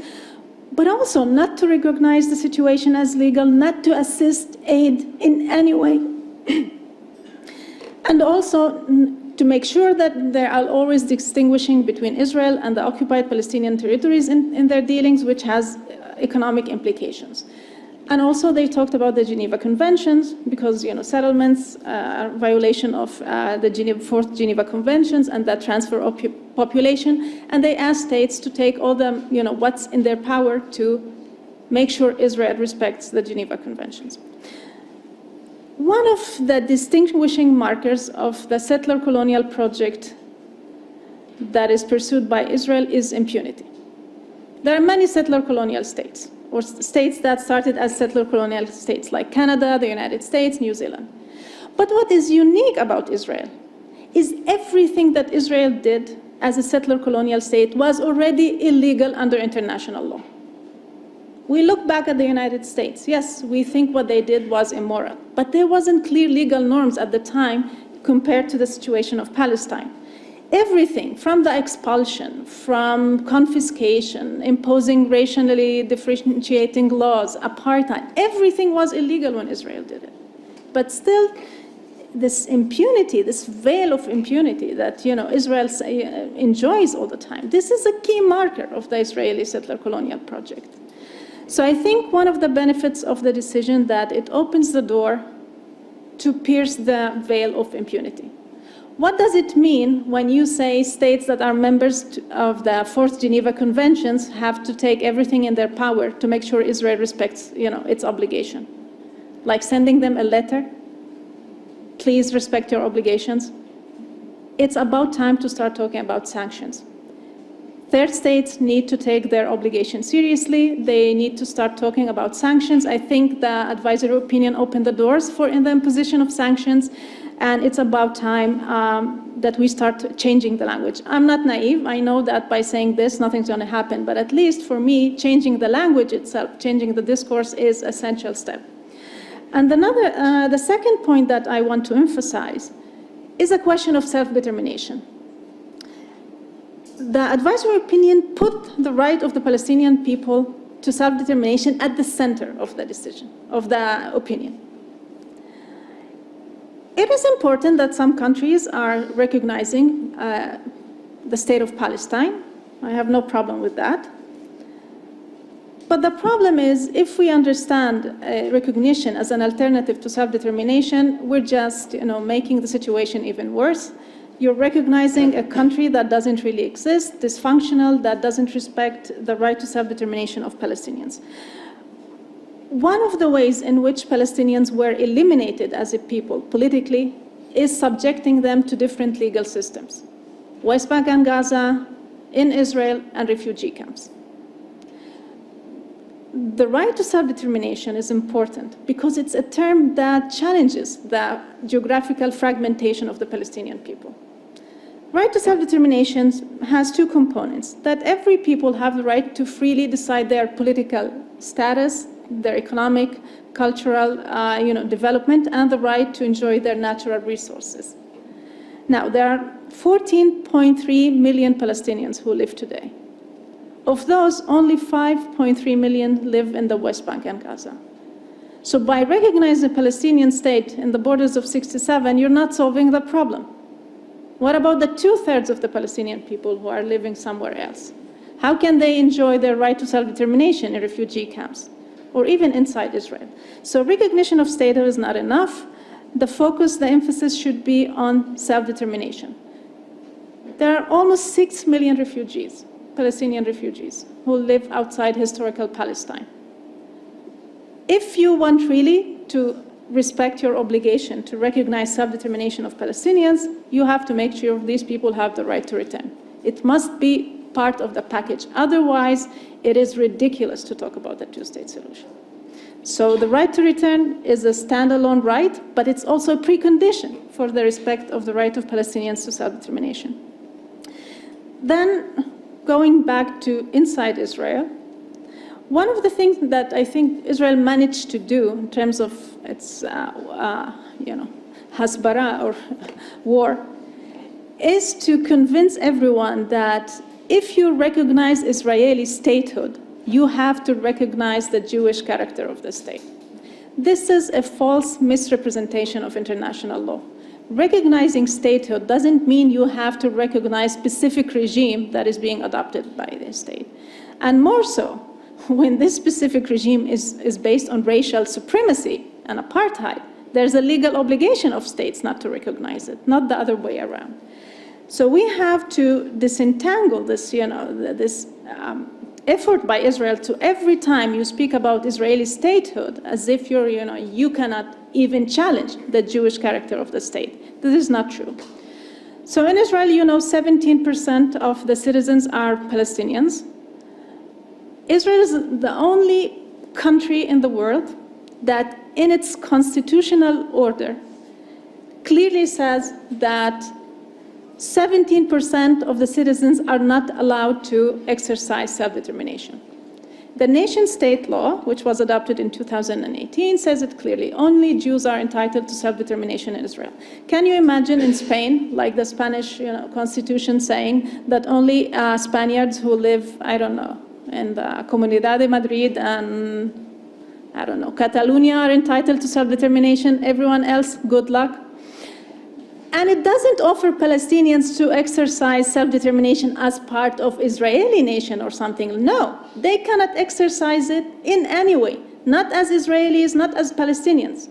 but also not to recognize the situation as legal, not to assist aid in any way, and also to make sure that there are always distinguishing between Israel and the occupied Palestinian territories in their dealings, which has economic implications. And also they talked about the Geneva Conventions, because settlements are violation of the Fourth Geneva Conventions and that transfer of population, and they asked states to take all the what's in their power to make sure Israel respects the Geneva Conventions. One of the distinguishing markers of the settler colonial project that is pursued by Israel is impunity. There are many settler colonial states, or states that started as settler colonial states, like Canada, the United States, New Zealand. But what is unique about Israel is everything that Israel did as a settler colonial state was already illegal under international law. We look back at the United States. Yes, we think what they did was immoral, but there wasn't clear legal norms at the time compared to the situation of Palestine. Everything from the expulsion, from confiscation, imposing racially differentiating laws, apartheid, everything was illegal when Israel did it. But still, this impunity, this veil of impunity that Israel enjoys all the time, this is a key marker of the Israeli settler colonial project. So I think one of the benefits of the decision that it opens the door to pierce the veil of impunity. What does it mean when you say states that are members of the Fourth Geneva Conventions have to take everything in their power to make sure Israel respects, its obligation? Like sending them a letter, please respect your obligations. It's about time to start talking about sanctions. Third states need to take their obligation seriously. They need to start talking about sanctions. I think the advisory opinion opened the doors for the imposition of sanctions, and it's about time that we start changing the language. I'm not naive. I know that by saying this, nothing's going to happen. But at least for me, changing the language itself, changing the discourse is an essential step. And the second point that I want to emphasize is a question of self-determination. The advisory opinion put the right of the Palestinian people to self-determination at the center of the decision, of the opinion. It is important that some countries are recognizing the state of Palestine. I have no problem with that. But the problem is, if we understand recognition as an alternative to self-determination, we're just making the situation even worse. You're recognizing a country that doesn't really exist, dysfunctional, that doesn't respect the right to self-determination of Palestinians. One of the ways in which Palestinians were eliminated as a people politically is subjecting them to different legal systems: West Bank and Gaza, in Israel, and refugee camps. The right to self-determination is important because it's a term that challenges the geographical fragmentation of the Palestinian people. Right to self-determination has two components: that every people have the right to freely decide their political status, their economic, cultural development, and the right to enjoy their natural resources. Now, there are 14.3 million Palestinians who live today. Of those, only 5.3 million live in the West Bank and Gaza. So by recognizing a Palestinian state in the borders of 67, you're not solving the problem. What about the 2/3 of the Palestinian people who are living somewhere else? How can they enjoy their right to self-determination in refugee camps or even inside Israel? So recognition of statehood is not enough. The focus, the emphasis should be on self-determination. There are almost 6 million refugees, Palestinian refugees, who live outside historical Palestine. If you want really to respect your obligation to recognize self-determination of Palestinians, you have to make sure these people have the right to return. It must be part of the package. Otherwise, it is ridiculous to talk about the two-state solution. So the right to return is a standalone right, but it's also a precondition for the respect of the right of Palestinians to self-determination. Then, going back to inside Israel, one of the things that I think Israel managed to do in terms of its, hasbara, or war, is to convince everyone that if you recognize Israeli statehood, you have to recognize the Jewish character of the state. This is a false misrepresentation of international law. Recognizing statehood doesn't mean you have to recognize specific regime that is being adopted by the state. And more so, when this specific regime is based on racial supremacy and apartheid, there's a legal obligation of states not to recognize it, not the other way around. So we have to disentangle this, effort by Israel to every time you speak about Israeli statehood as if you cannot even challenge the Jewish character of the state. This is not true. So in Israel, 17% of the citizens are Palestinians. Israel is the only country in the world that in its constitutional order clearly says that 17% of the citizens are not allowed to exercise self-determination. The nation-state law, which was adopted in 2018, says it clearly. Only Jews are entitled to self-determination in Israel. Can you imagine in Spain, like the Spanish constitution saying that only Spaniards who live, in the Comunidad de Madrid and, Catalonia are entitled to self-determination, everyone else, good luck. And it doesn't offer Palestinians to exercise self-determination as part of Israeli nation or something. No, they cannot exercise it in any way, not as Israelis, not as Palestinians.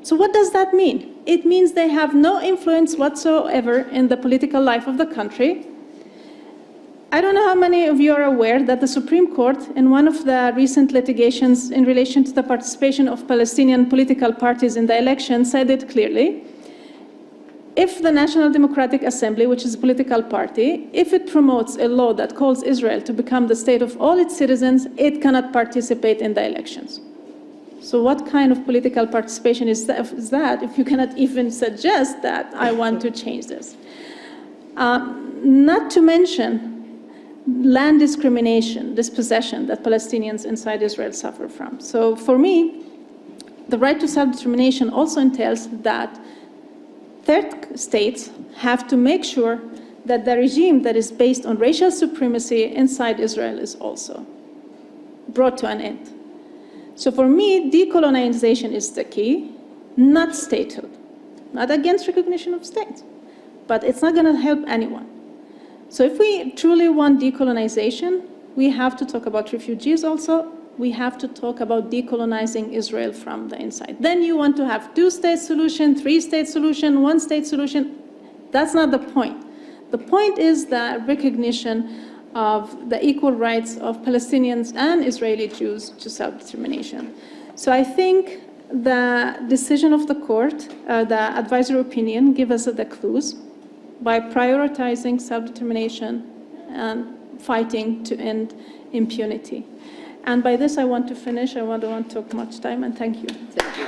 So what does that mean? It means they have no influence whatsoever in the political life of the country. I don't know how many of you are aware that the Supreme Court, in one of the recent litigations in relation to the participation of Palestinian political parties in the election, said it clearly. If the National Democratic Assembly, which is a political party, if it promotes a law that calls Israel to become the state of all its citizens, it cannot participate in the elections. So what kind of political participation is that if you cannot even suggest that I want to change this? Not to mention land discrimination, dispossession that Palestinians inside Israel suffer from. So for me, the right to self-determination also entails that third states have to make sure that the regime that is based on racial supremacy inside Israel is also brought to an end. So for me, decolonization is the key, not statehood. Not against recognition of states, but it's not going to help anyone. So if we truly want decolonization, we have to talk about refugees also. We have to talk about decolonizing Israel from the inside. Then you want to have two-state solution, three-state solution, one-state solution. That's not the point. The point is the recognition of the equal rights of Palestinians and Israeli Jews to self-determination. So I think the decision of the court, the advisory opinion, give us the clues by prioritizing self-determination and fighting to end impunity. And by this, I want to finish. I don't want to take much time, and thank you. Thank you.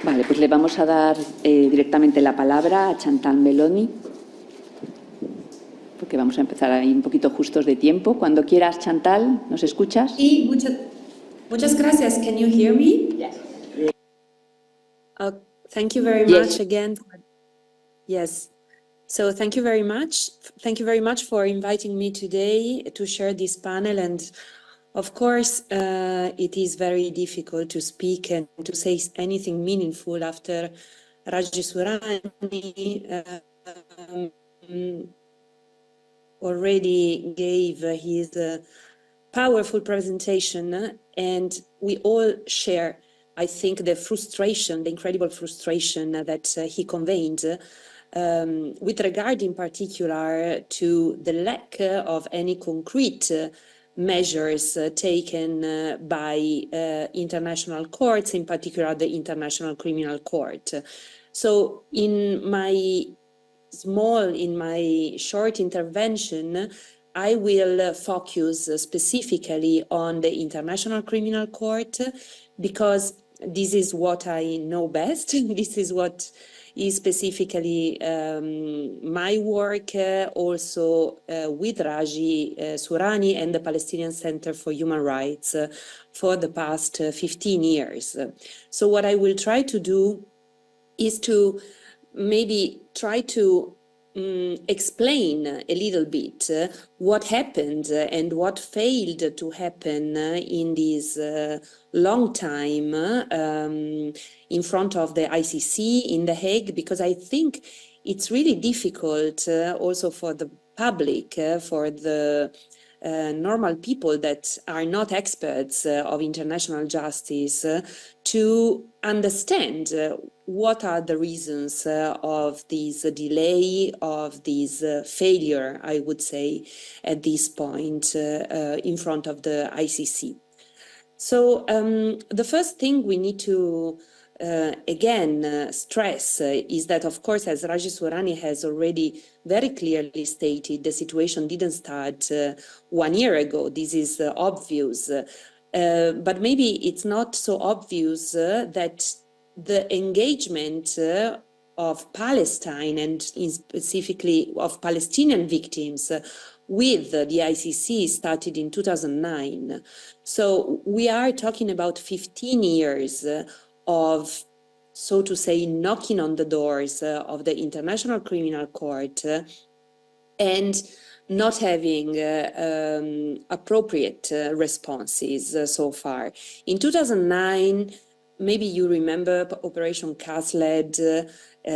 Vale, pues le vamos a dar directamente la palabra a Chantal Meloni. porque vamos a empezar ahí un poquito justos de tiempo. Cuando quieras, Chantal, ¿nos escuchas? Y muchas gracias. Can you hear me? Yes. Thank you very much again. Yes. So thank you very much. Thank you very much for inviting me today to share this panel. And of course, it is very difficult to speak and to say anything meaningful after Raji Sourani already gave his powerful presentation, and we all share, I think, the frustration, the incredible frustration that he conveyed with regard in particular to the lack of any concrete measures taken by international courts, in particular the International Criminal Court. So in my short intervention, I will focus specifically on the International Criminal Court, because this is what I know best. This is what is specifically my work, also with Raji Sourani and the Palestinian Centre for Human Rights for the past 15 years. So what I will try to do is to maybe try to explain a little bit what happened and what failed to happen in this long time in front of the ICC in The Hague, because I think it's really difficult also for the public, for the normal people that are not experts of international justice to understand what are the reasons of this delay, of this failure, I would say, at this point in front of the ICC. So the first thing we need to again stress is that, of course, as Raji Sourani has already very clearly stated, the situation didn't start 1 year ago. This is obvious. But maybe it's not so obvious that the engagement of Palestine and specifically of Palestinian victims with the ICC started in 2009. So we are talking about 15 years of, so to say, knocking on the doors of the International Criminal Court and not having appropriate responses so far. In 2009, maybe you remember Operation Casled,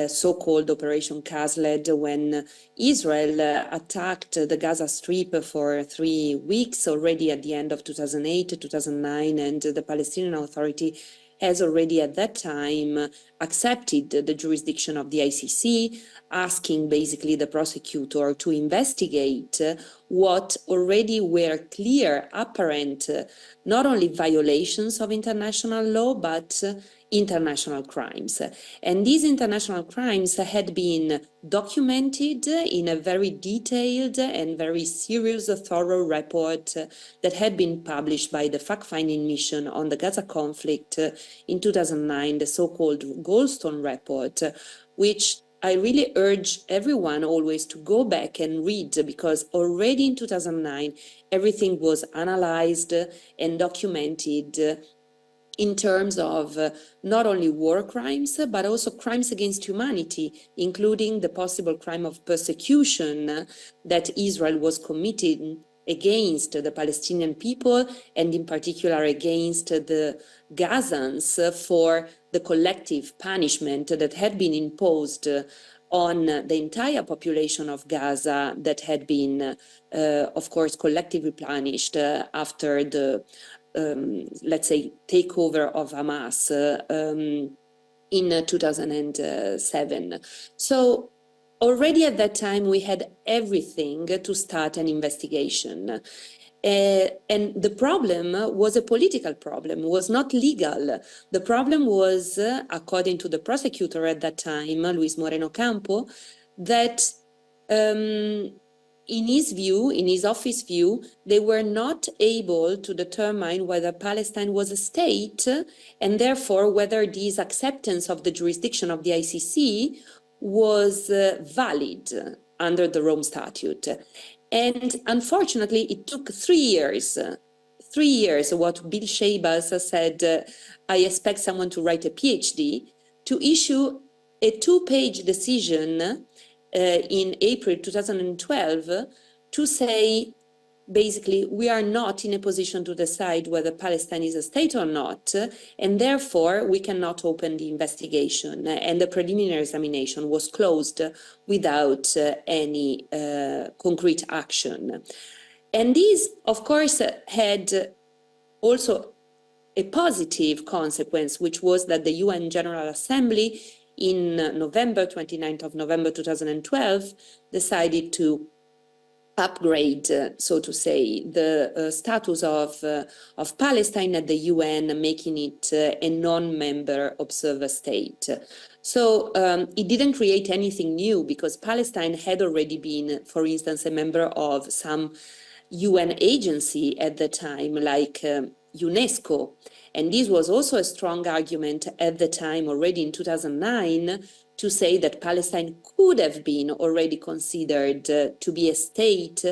so-called Operation Casled, when Israel attacked the Gaza Strip for 3 weeks already at the end of 2008, 2009, and the Palestinian Authority has already at that time accepted the jurisdiction of the ICC, asking basically the prosecutor to investigate what already were clear, apparent, not only violations of international law, but international crimes. And these international crimes had been documented in a very detailed and very serious, thorough report that had been published by the fact-finding mission on the Gaza conflict in 2009, the so-called Goldstone report, which I really urge everyone always to go back and read, because already in 2009, everything was analyzed and documented in terms of not only war crimes, but also crimes against humanity, including the possible crime of persecution that Israel was committing against the Palestinian people, and in particular against the Gazans for the collective punishment that had been imposed on the entire population of Gaza, that had been, of course, collectively punished after the let's say, takeover of Hamas in 2007. So already at that time, we had everything to start an investigation. And the problem was a political problem, was not legal. The problem was, according to the prosecutor at that time, Luis Moreno Campo, that in his view, in his office view, they were not able to determine whether Palestine was a state, and therefore whether this acceptance of the jurisdiction of the ICC was valid. under the Rome Statute. And unfortunately, it took 3 years. 3 years, what Bill Shaibas said, I expect someone to write a PhD, to issue a 2-page decision in April 2012 to say, basically, we are not in a position to decide whether Palestine is a state or not, and therefore we cannot open the investigation. And the preliminary examination was closed without any concrete action. And this, of course, had also a positive consequence, which was that the UN General Assembly in November, 29th of November 2012, decided to upgrade, so to say, the status of Palestine at the UN, making it a non-member observer state. So it didn't create anything new, because Palestine had already been, for instance, a member of some UN agency at the time, like UNESCO. And this was also a strong argument at the time, already in 2009, to say that Palestine could have been already considered to be a state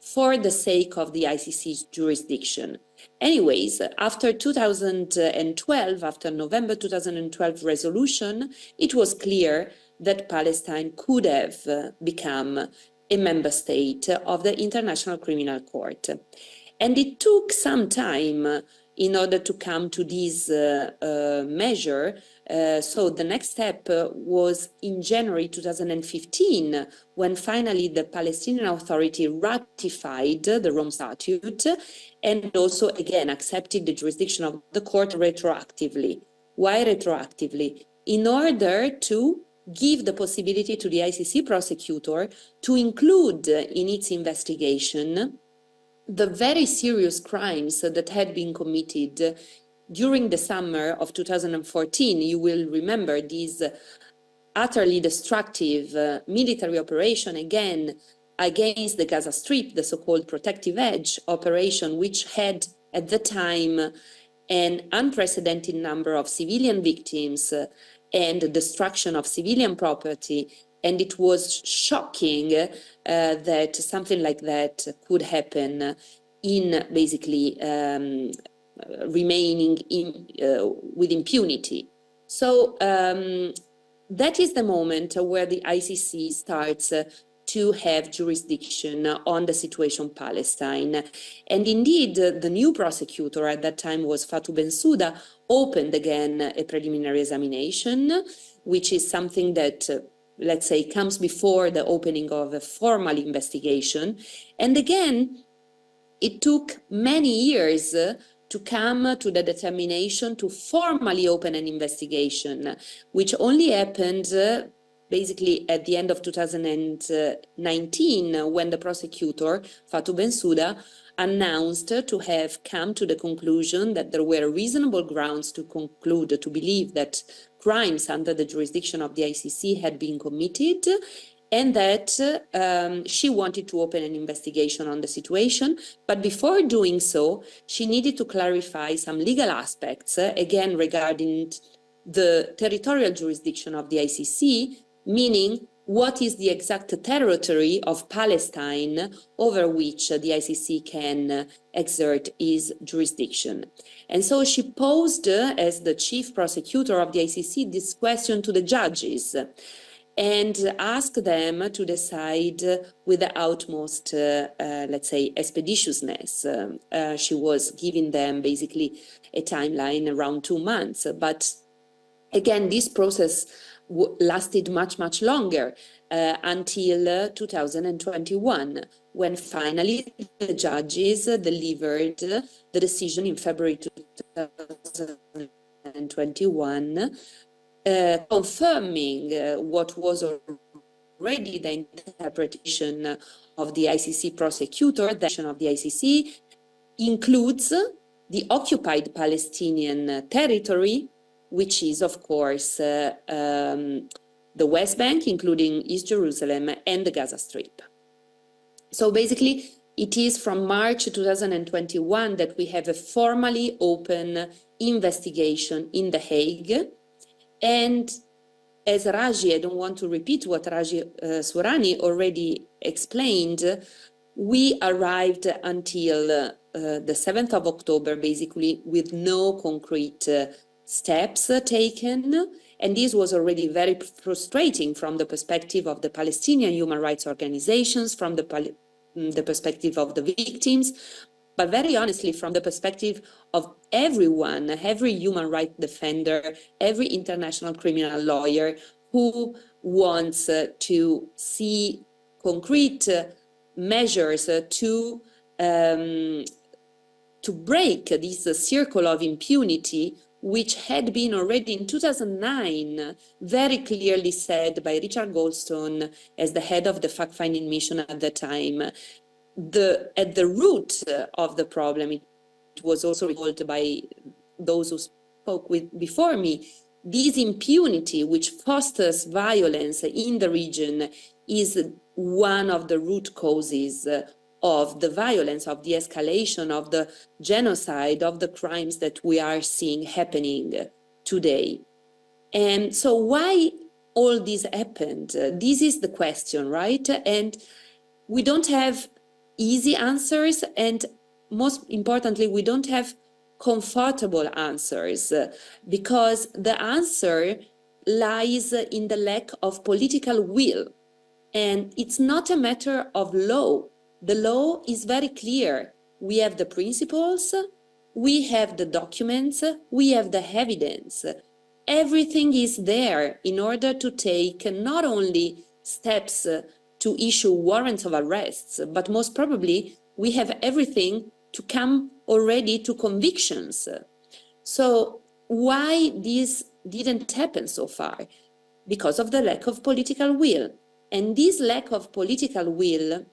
for the sake of the ICC's jurisdiction. Anyways, after 2012, after November 2012 resolution, it was clear that Palestine could have become a member state of the International Criminal Court. And it took some time in order to come to this measure. So the next step was in January 2015, when finally the Palestinian Authority ratified the Rome Statute and also, again, accepted the jurisdiction of the court retroactively. Why retroactively? In order to give the possibility to the ICC prosecutor to include in its investigation the very serious crimes that had been committed during the summer of 2014. You will remember this utterly destructive military operation, again, against the Gaza Strip, the so-called protective edge operation, which had at the time an unprecedented number of civilian victims and destruction of civilian property. And it was shocking that something like that could happen in basically remaining with impunity. So that is the moment where the ICC starts to have jurisdiction on the situation in Palestine. And indeed, the new prosecutor at that time was Fatou Bensouda, opened again a preliminary examination, which is something that, let's say, comes before the opening of a formal investigation. And again, it took many years to come to the determination to formally open an investigation, which only happened basically at the end of 2019, when the prosecutor, Fatou Bensouda, announced to have come to the conclusion that there were reasonable grounds to conclude, to believe that crimes under the jurisdiction of the ICC had been committed, and that she wanted to open an investigation on the situation. But before doing so, she needed to clarify some legal aspects, again, regarding the territorial jurisdiction of the ICC, meaning what is the exact territory of Palestine over which the ICC can exert its jurisdiction. And so she posed, as the chief prosecutor of the ICC, this question to the judges and asked them to decide with the utmost, let's say, expeditiousness. She was giving them basically a timeline around 2 months. But again, this process lasted much, much longer until 2021, when finally the judges delivered the decision in February 2021, confirming what was already the interpretation of the ICC prosecutor. The action of the ICC includes the occupied Palestinian territory, which is, of course, the West Bank, including East Jerusalem, and the Gaza Strip. So basically, it is from March 2021 that we have a formally open investigation in The Hague. And as Raji, I don't want to repeat what Raji Sourani already explained, we arrived until the 7th of October, basically, with no concrete steps taken. And this was already very frustrating from the perspective of the Palestinian human rights organizations, from the perspective of the victims, but very honestly, from the perspective of everyone, every human rights defender, every international criminal lawyer who wants to see concrete measures to break this circle of impunity, which had been already in 2009 very clearly said by Richard Goldstone as the head of the fact-finding mission at the time. At the root of the problem, it was also recalled by those who spoke before me, this impunity which fosters violence in the region is one of the root causes of the violence, of the escalation, of the genocide, of the crimes that we are seeing happening today. And so why all this happened? This is the question, right? And we don't have easy answers, and most importantly, we don't have comfortable answers, because the answer lies in the lack of political will. And it's not a matter of law. The law is very clear. We have the principles, we have the documents, we have the evidence. Everything is there in order to take not only steps to issue warrants of arrests, but most probably we have everything to come already to convictions. So why this didn't happen so far? Because of the lack of political will. And this lack of political will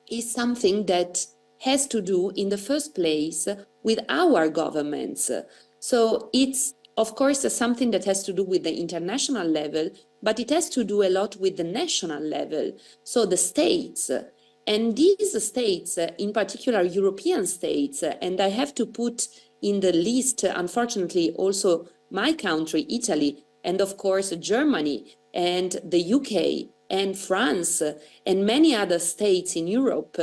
is something that has to do in the first place with our governments. So it's, of course, something that has to do with the international level, but it has to do a lot with the national level. So the states, and these states, in particular European states, and I have to put in the list, unfortunately, also my country, Italy, and of course, Germany and the UK and France and many other states in Europe,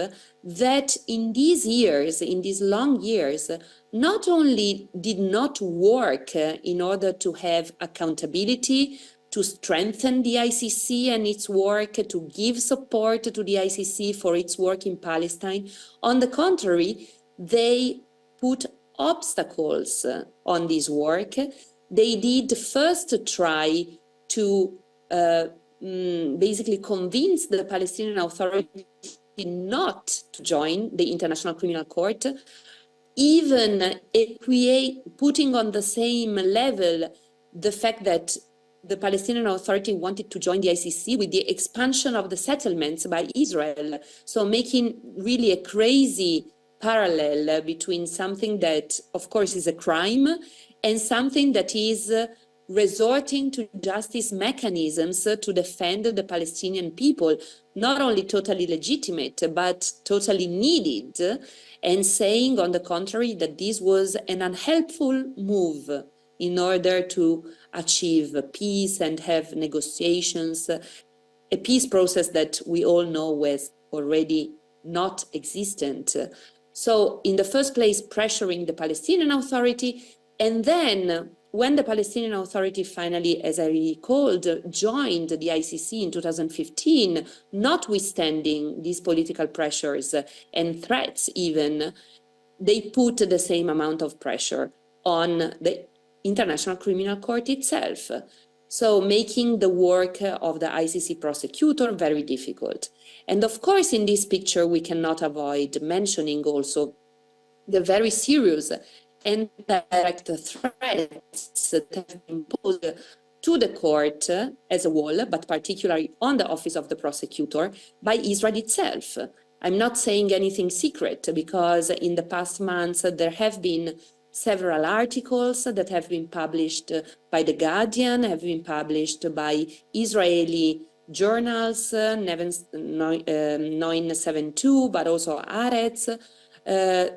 that in these years, in these long years, not only did not work in order to have accountability, to strengthen the ICC and its work, to give support to the ICC for its work in Palestine. On the contrary, they put obstacles on this work. They did first try to basically convince the Palestinian Authority not to join the International Criminal Court, even putting on the same level the fact that the Palestinian Authority wanted to join the ICC with the expansion of the settlements by Israel. So making really a crazy parallel between something that, of course, is a crime and something that is resorting to justice mechanisms to defend the Palestinian people, not only totally legitimate, but totally needed, and saying, on the contrary, that this was an unhelpful move in order to achieve peace and have negotiations, a peace process that we all know was already not existent. So in the first place, pressuring the Palestinian Authority, and then when the Palestinian Authority finally, as I recalled, joined the ICC in 2015, notwithstanding these political pressures and threats even, they put the same amount of pressure on the International Criminal Court itself. So making the work of the ICC prosecutor very difficult. And of course, in this picture, we cannot avoid mentioning also the very serious and direct threats that have been posed to the court as a whole, but particularly on the office of the prosecutor, by Israel itself. I'm not saying anything secret, because in the past months there have been several articles that have been published by The Guardian, have been published by Israeli journals, 972, but also Haaretz,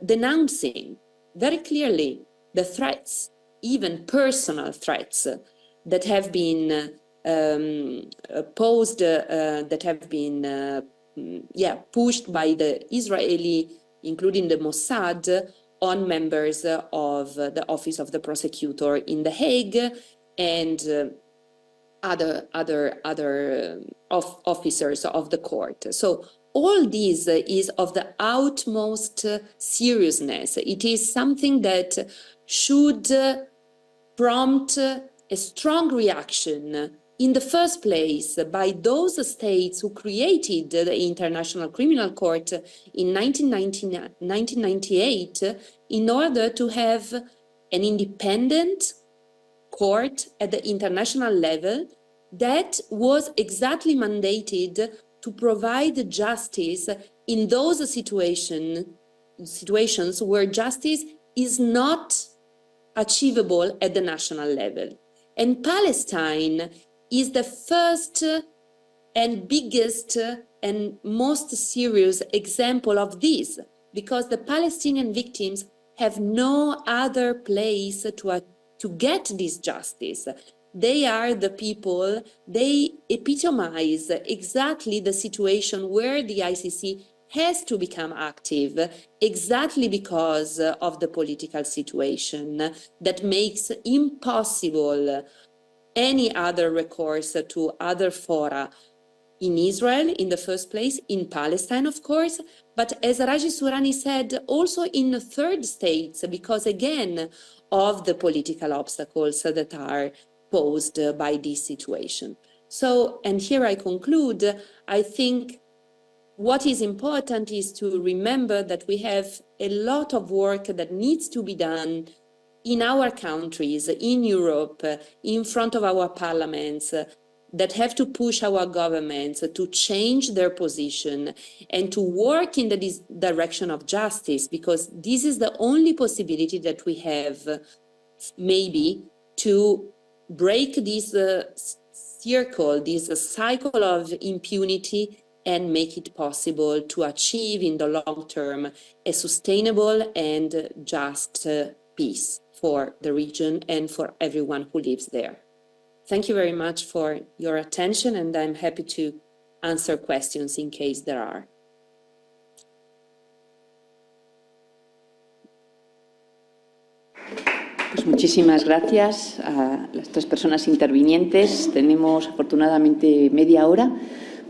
denouncing very clearly the threats, even personal threats, that have been posed, that have been pushed by the Israeli, including the Mossad, on members of the Office of the Prosecutor in The Hague and other officers of the court. So all this is of the utmost seriousness. It is something that should prompt a strong reaction in the first place by those states who created the International Criminal Court in 1998 in order to have an independent court at the international level that was exactly mandated to provide justice in those situations where justice is not achievable at the national level. And Palestine is the first and biggest and most serious example of this, because the Palestinian victims have no other place to get this justice. They are the people, they epitomize exactly the situation where the ICC has to become active, exactly because of the political situation that makes impossible any other recourse to other fora in Israel in the first place, in Palestine, of course, but as Raji Sourani said, also in third states, because again, of the political obstacles that are posed by this situation. So, and here I conclude, I think what is important is to remember that we have a lot of work that needs to be done in our countries, in Europe, in front of our parliaments, that have to push our governments to change their position and to work in the direction of justice, because this is the only possibility that we have, maybe, to break this circle, this cycle of impunity, and make it possible to achieve in the long term a sustainable and just peace for the region and for everyone who lives there. Thank you very much for your attention, and I'm happy to answer questions in case there are. Pues muchísimas gracias a las tres personas intervinientes. Tenemos afortunadamente media hora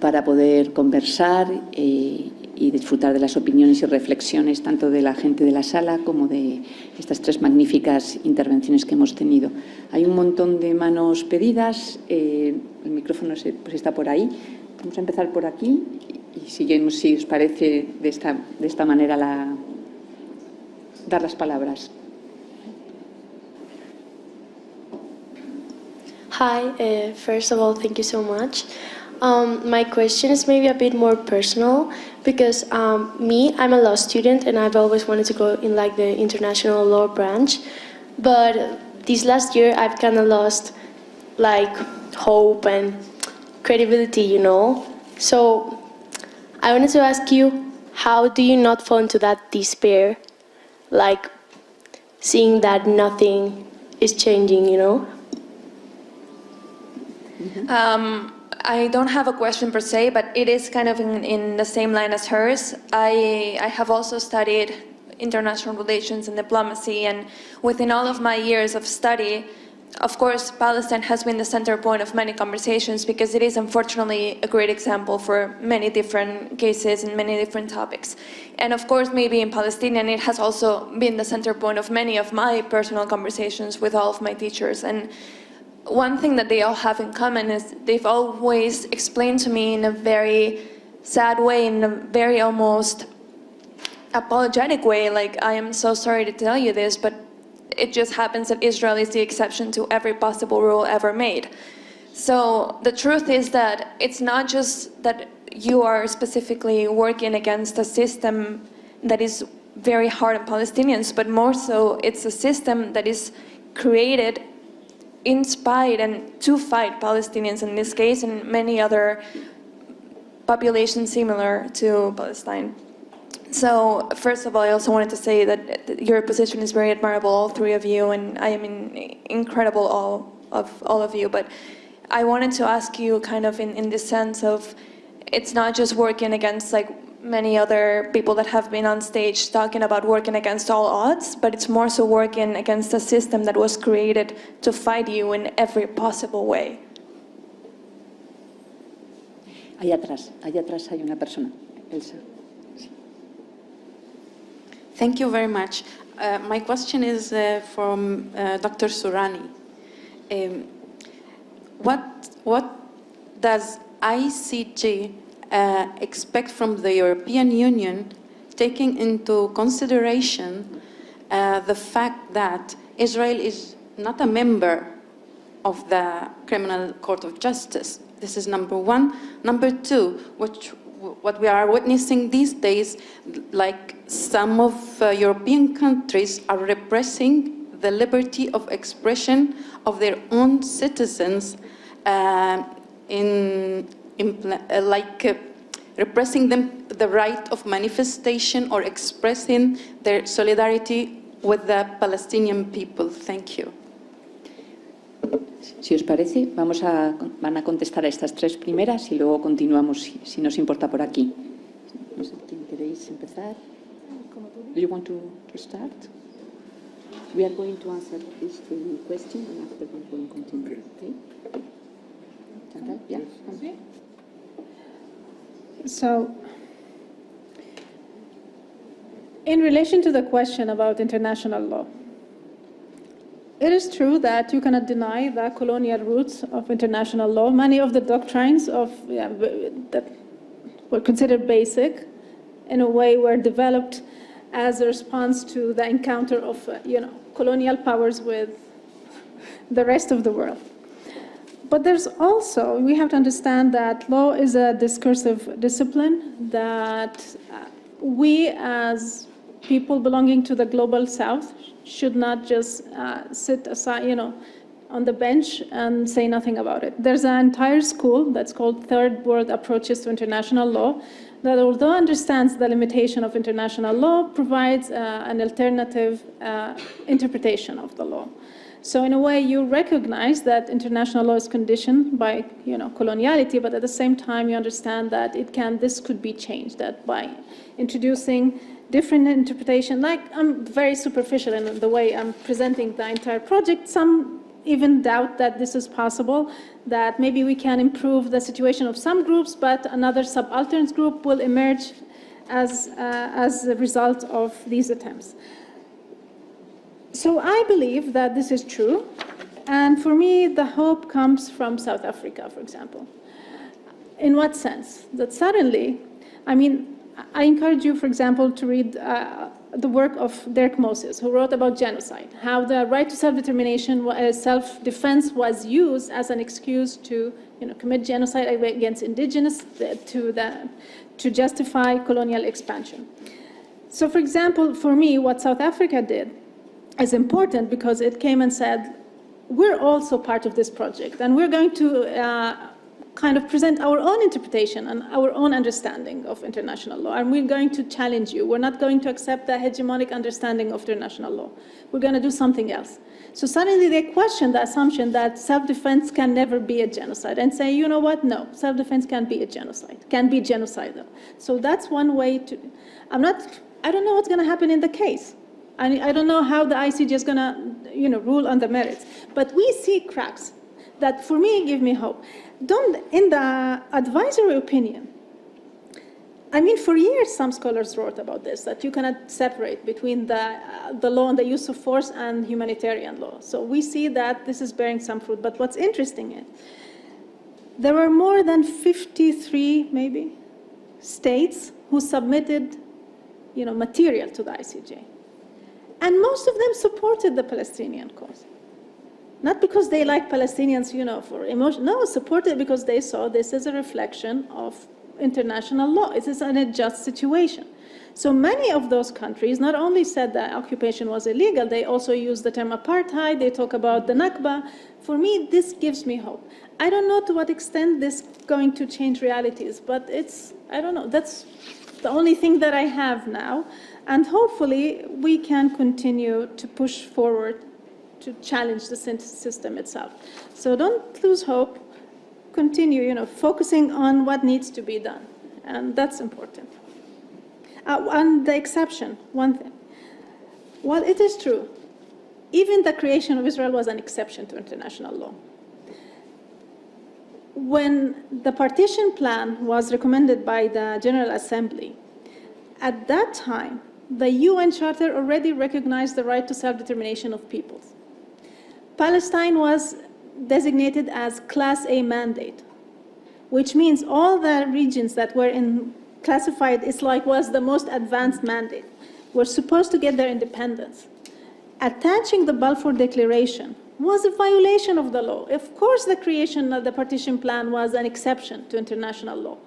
para poder conversar y disfrutar de las opiniones y reflexiones tanto de la gente de la sala como de estas tres magníficas intervenciones que hemos tenido. Hay un montón de manos pedidas, el micrófono pues está por ahí. Vamos a empezar por aquí y seguimos, si os parece, de esta manera dar las palabras. Hi, first of all, thank you so much. My question is maybe a bit more personal because I'm a law student and I've always wanted to go in like the international law branch, but this last year I've kind of lost like hope and credibility, you know. So I wanted to ask you, how do you not fall into that despair, like seeing that nothing is changing, you know? I don't have a question per se, but it is kind of in the same line as hers. I have also studied international relations and diplomacy, and within all of my years of study, of course, Palestine has been the center point of many conversations because it is unfortunately a great example for many different cases and many different topics. And of course, maybe in Palestinian, it has also been the center point of many of my personal conversations with all of my teachers. And one thing that they all have in common is they've always explained to me in a very sad way, in a very almost apologetic way, like, I am so sorry to tell you this, but it just happens that Israel is the exception to every possible rule ever made. So the truth is that it's not just that you are specifically working against a system that is very hard on Palestinians, but more so it's a system that is created in spite and to fight Palestinians in this case and many other populations similar to Palestine. So first of all, I also wanted to say that your position is very admirable, all three of you, and I am in incredible awe of all of you. But I wanted to ask you kind of in the sense of, it's not just working against like many other people that have been on stage talking about working against all odds, but it's more so working against a system that was created to fight you in every possible way. Allá atrás hay una persona, Elsa. Thank you very much. My question is from Dr. Sourani. What does ICJ expect from the European Union, taking into consideration the fact that Israel is not a member of the Criminal Court of Justice? This is number one. Number two, what we are witnessing these days, like some of European countries are repressing the liberty of expression of their own citizens, repressing them the right of manifestation or expressing their solidarity with the Palestinian people. Thank you. Si os parece, van a contestar a estas tres primeras y luego continuamos, si nos importa, por aquí. No sé quién queréis empezar. Do you want to start? We are going to answer these three questions and after we will continue. Okay? Chantal, yeah. So, in relation to the question about international law, it is true that you cannot deny the colonial roots of international law. Many of the doctrines that were considered basic, in a way, were developed as a response to the encounter of colonial powers with the rest of the world. But there's also, we have to understand that law is a discursive discipline, that we as people belonging to the global South should not just sit aside, on the bench and say nothing about it. There's an entire school that's called Third World Approaches to International Law that, although understands the limitation of international law, provides an alternative interpretation of the law. So in a way, you recognize that international law is conditioned by, coloniality, but at the same time, you understand that this could be changed, that by introducing different interpretation, like I'm very superficial in the way I'm presenting the entire project. Some even doubt that this is possible, that maybe we can improve the situation of some groups, but another subaltern group will emerge as a result of these attempts. So I believe that this is true, and for me, the hope comes from South Africa, for example. In what sense? That suddenly, I encourage you, for example, to read the work of Dirk Moses, who wrote about genocide, how the right to self-determination, self-defense was used as an excuse to commit genocide against indigenous, to justify colonial expansion. So, for example, for me, what South Africa did is important because it came and said, we're also part of this project, and we're going to kind of present our own interpretation and our own understanding of international law, and we're going to challenge you. We're not going to accept the hegemonic understanding of international law. We're going to do something else. So suddenly they question the assumption that self-defense can never be a genocide and say, you know what, no, self-defense can be a genocide, can be genocidal. So that's one way to, I don't know what's going to happen in the case. I don't know how the ICJ is going to, rule on the merits, but we see cracks that, for me, give me hope. In the advisory opinion, for years, some scholars wrote about this, that you cannot separate between the law and the use of force and humanitarian law. So we see that this is bearing some fruit. But what's interesting is there were more than 53, maybe, states who submitted, material to the ICJ. And most of them supported the Palestinian cause. Not because they like Palestinians, for emotion. No, supported because they saw this as a reflection of international law. It is an unjust situation. So many of those countries not only said that occupation was illegal, they also used the term apartheid, they talk about the Nakba. For me, this gives me hope. I don't know to what extent this is going to change realities, but I don't know, that's the only thing that I have now. And hopefully we can continue to push forward to challenge the system itself. So don't lose hope. continue, focusing on what needs to be done, and that's important. On the exception, one thing. While it is true, even the creation of Israel was an exception to international law. When the partition plan was recommended by the General Assembly, at that time, the UN Charter already recognized the right to self-determination of peoples. Palestine was designated as Class A mandate, which means all the regions that were classified was the most advanced mandate, were supposed to get their independence. Attaching the Balfour Declaration was a violation of the law. Of course, the creation of the partition plan was an exception to international law.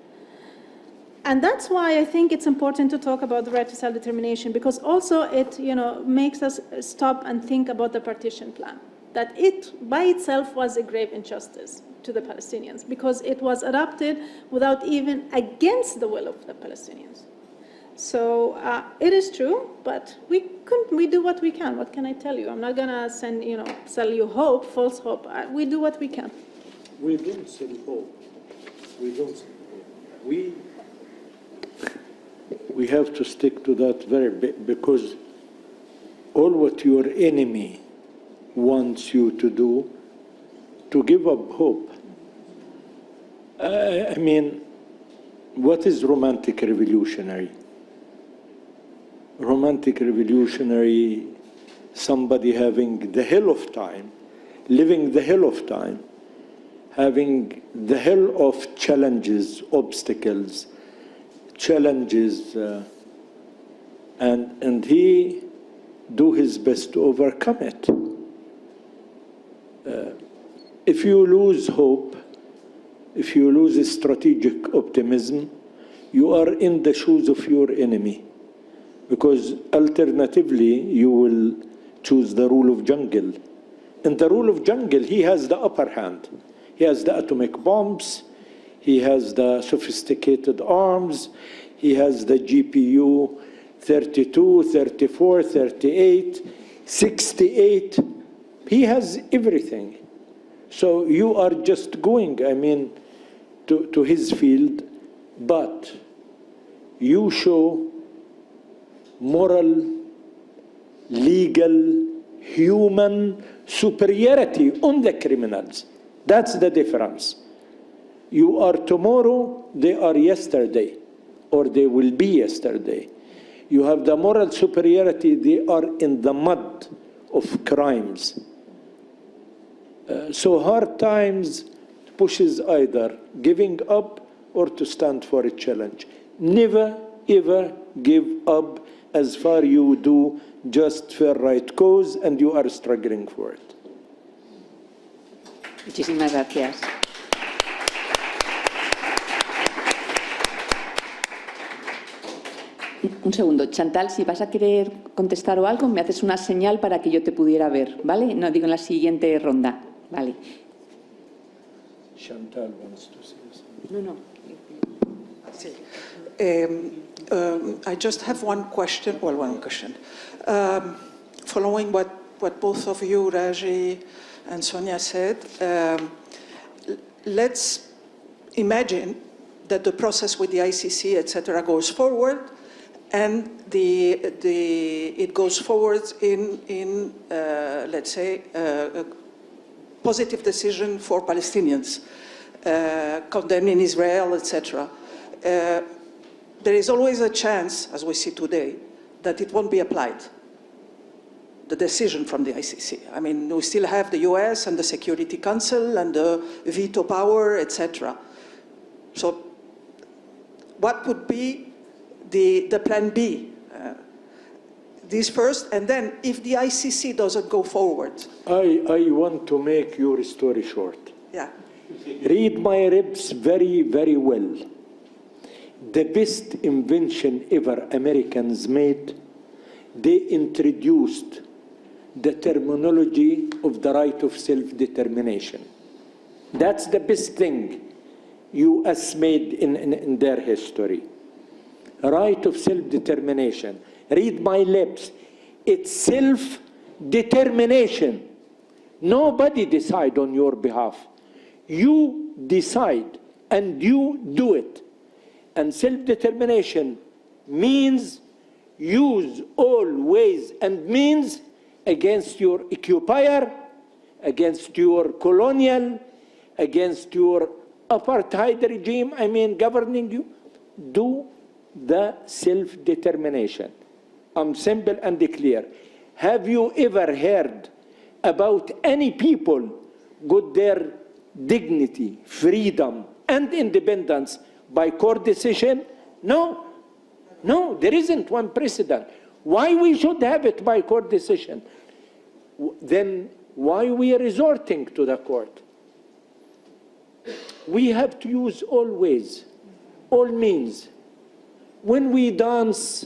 And that's why I think it's important to talk about the right to self-determination, because also it makes us stop and think about the partition plan, that it by itself was a grave injustice to the Palestinians, because it was adopted without even against the will of the Palestinians. So it is true, but we do what we can. What can I tell you? I'm not gonna sell you hope, false hope. We do what we can. We don't sell hope. We don't sell hope. We have to stick to that very bit, because all what your enemy wants you to do, to give up hope. I mean, what is romantic revolutionary? Romantic revolutionary, somebody having the hell of time, living the hell of time, having the hell of challenges, obstacles, challenges, and he do his best to overcome it. If you lose hope, if you lose strategic optimism, you are in the shoes of your enemy, because alternatively you will choose the rule of jungle. In the rule of jungle, he has the upper hand. He has the atomic bombs, he has the sophisticated arms, he has the GPU 32, 34, 38, 68. He has everything. So you are just going, to his field, but you show moral, legal, human superiority on the criminals. That's the difference. You are tomorrow, they are yesterday, or they will be yesterday. You have the moral superiority, they are in the mud of crimes. So hard times pushes either giving up or to stand for a challenge. Never, ever give up as far you do just for right cause and you are struggling for it. Muchísimas gracias. Un segundo. Chantal, si vas a querer contestar o algo, me haces una señal para que yo te pudiera ver, ¿vale? No, digo en la siguiente ronda, ¿vale? Chantal wants to say something. No. Sí. I just have one question. Following what both of you, Raji and Sonia said, let's imagine that the process with the ICC, etc., goes forward, and it goes forward in let's say, a positive decision for Palestinians, condemning Israel, etc. There is always a chance, as we see today, that it won't be applied, the decision from the ICC. We still have the US and the Security Council and the veto power, etc. So what would be the plan B? This first, and then if the ICC doesn't go forward. I want to make your story short. Yeah. Read my ribs very, very well. The best invention ever Americans made, they introduced the terminology of the right of self-determination. That's the best thing US made in their history. Right of self-determination. Read my lips. It's self-determination. Nobody decide on your behalf. You decide and you do it. And self-determination means use all ways and means against your occupier, against your colonial, against your apartheid regime, governing you. Do the self-determination. I'm simple and clear. Have you ever heard about any people got their dignity, freedom, and independence by court decision? No. No, there isn't one precedent. Why we should have it by court decision? Then why we are resorting to the court? We have to use all ways, all means. When we dance,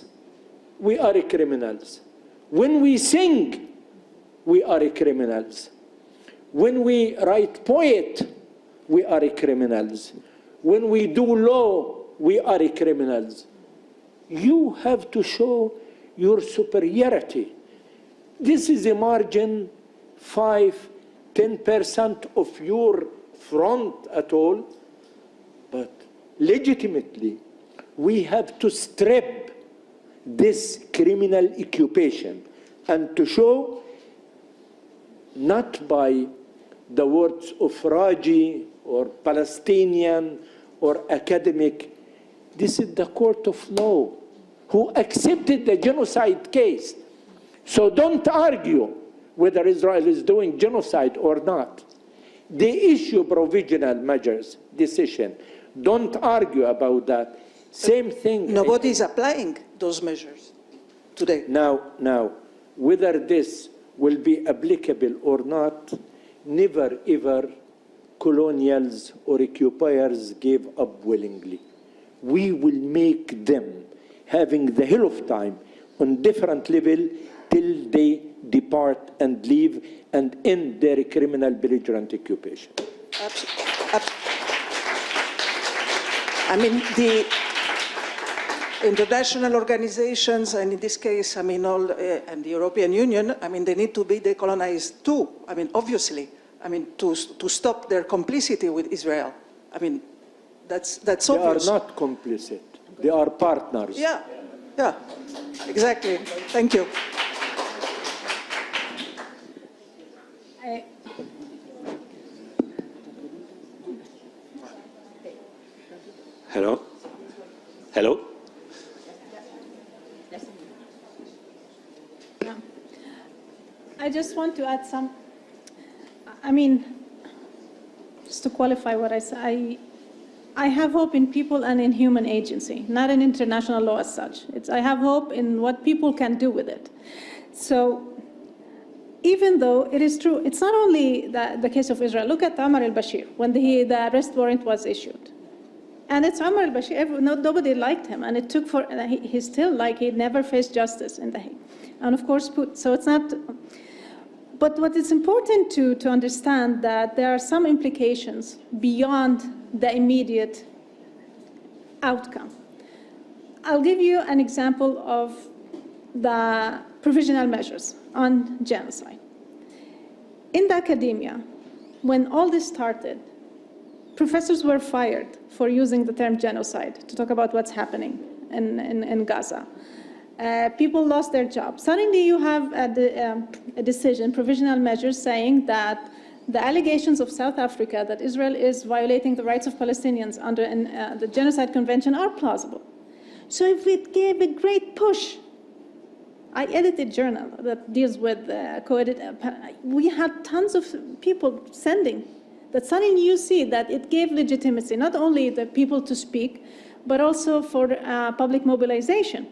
we are criminals. When we sing, we are criminals. When we write poetry, we are criminals. When we do law, we are criminals. You have to show your superiority. This is a margin, 5–10% of your front at all, but legitimately, we have to strip this criminal occupation and to show, not by the words of Raji or Palestinian or academic, this is the court of law who accepted the genocide case. So don't argue whether Israel is doing genocide or not. They issue provisional measures, decision. Don't argue about that. Same thing. Nobody is applying those measures today. Now, whether this will be applicable or not, never ever colonials or occupiers gave up willingly. We will make them having the hell of time on different level till they depart and leave and end their criminal belligerent occupation. The international organizations, and in this case, and the European Union, they need to be decolonized too. Obviously, to stop their complicity with Israel. That's obvious. They are not complicit. They are partners. Yeah, exactly. Thank you. Hello? Hello? I just want to add some, just to qualify what I say, I have hope in people and in human agency, not in international law as such. I have hope in what people can do with it. So even though it is true, it's not only the case of Israel. Look at Omar al-Bashir, when the arrest warrant was issued. And it's Omar al-Bashir, nobody liked him, and it took he's still he never faced justice in the Hague. And of course, so it's not, but what is important to understand that there are some implications beyond the immediate outcome. I'll give you an example of the provisional measures on genocide. In the academia, when all this started, professors were fired for using the term genocide to talk about what's happening in Gaza. People lost their jobs. Suddenly you have a decision, provisional measures, saying that the allegations of South Africa that Israel is violating the rights of Palestinians under the Genocide Convention are plausible. So if it gave a great push, I edited a journal that deals with we had tons of people sending that. Suddenly you see that it gave legitimacy, not only the people to speak, but also for public mobilization,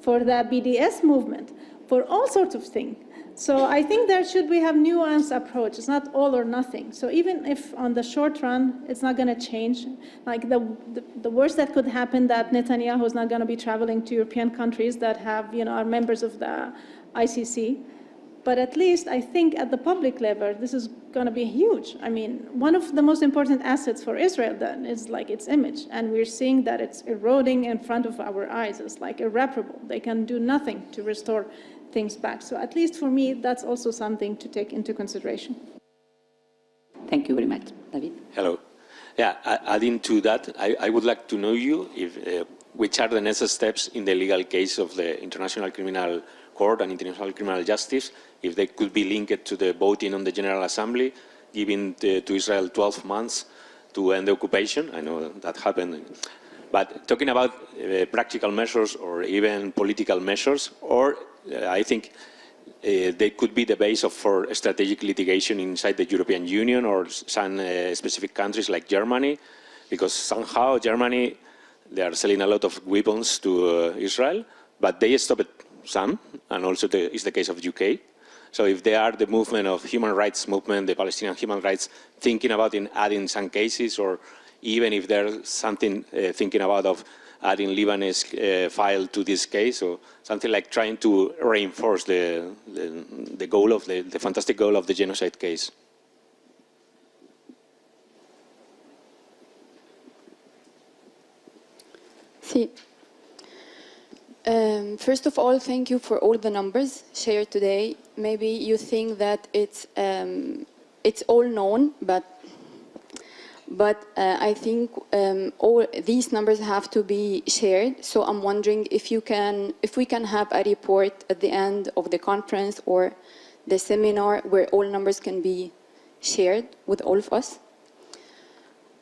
for the BDS movement, for all sorts of things. So I think we have nuanced approach. It's not all or nothing. So even if on the short run, it's not going to change, the worst that could happen, that Netanyahu is not going to be traveling to European countries that have, are members of the ICC. But at least I think at the public level, this is going to be huge. One of the most important assets for Israel then is its image. And we're seeing that it's eroding in front of our eyes. It's irreparable. They can do nothing to restore things back. So at least for me, that's also something to take into consideration. Thank you very much. David? Hello. Yeah, adding to that, I would like to know you if which are the next steps in the legal case of the International Criminal Court and International Criminal Justice, if they could be linked to the voting on the General Assembly, giving to Israel 12 months to end the occupation. I know that happened. But talking about practical measures or even political measures, or I think they could be the base for strategic litigation inside the European Union or some specific countries like Germany, because somehow Germany, they are selling a lot of weapons to Israel, but they stopped some, and also is the case of UK. So if they are the movement of human rights movement, the Palestinian human rights, thinking about adding some cases, or even if there's something thinking about of adding Lebanese file to this case, or something like trying to reinforce the goal of the fantastic goal of the genocide case. Sí. First of all, thank you for all the numbers shared today. Maybe you think that it's all known, but I think all these numbers have to be shared. So I'm wondering if we can have a report at the end of the conference or the seminar where all numbers can be shared with all of us.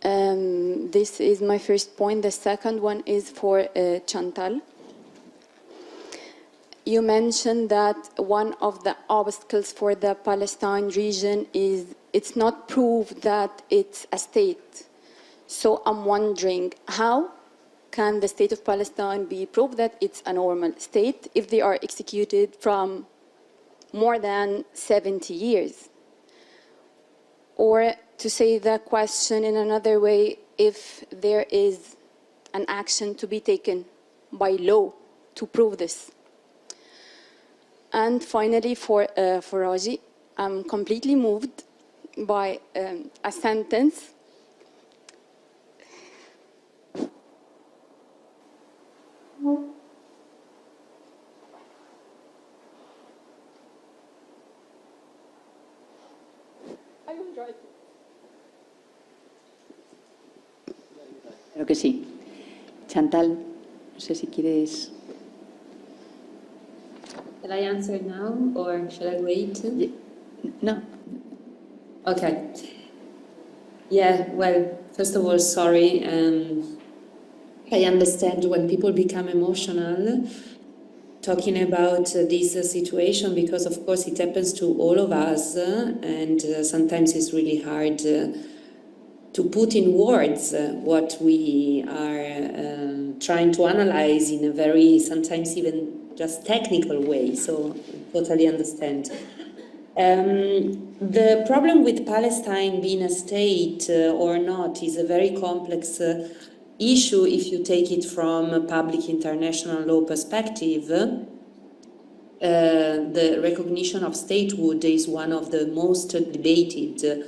This is my first point. The second one is for Chantal. You mentioned that one of the obstacles for the Palestine region is it's not proved that it's a state. So I'm wondering, how can the state of Palestine be proved that it's a normal state if they are executed from more than 70 years? Or to say the question in another way, if there is an action to be taken by law to prove this. And finally, for Raji, I'm completely moved by a sentence. I will try to. Creo que sí. Chantal, no sé si quieres... Shall I answer now or shall I wait? No. Okay. Yeah, well, first of all, sorry. I understand when people become emotional talking about this situation, because of course it happens to all of us, and sometimes it's really hard to put in words what we are trying to analyze in a very, sometimes even just technical way, so totally understand. The problem with Palestine being a state or not is a very complex issue if you take it from a public international law perspective. The recognition of statehood is one of the most debated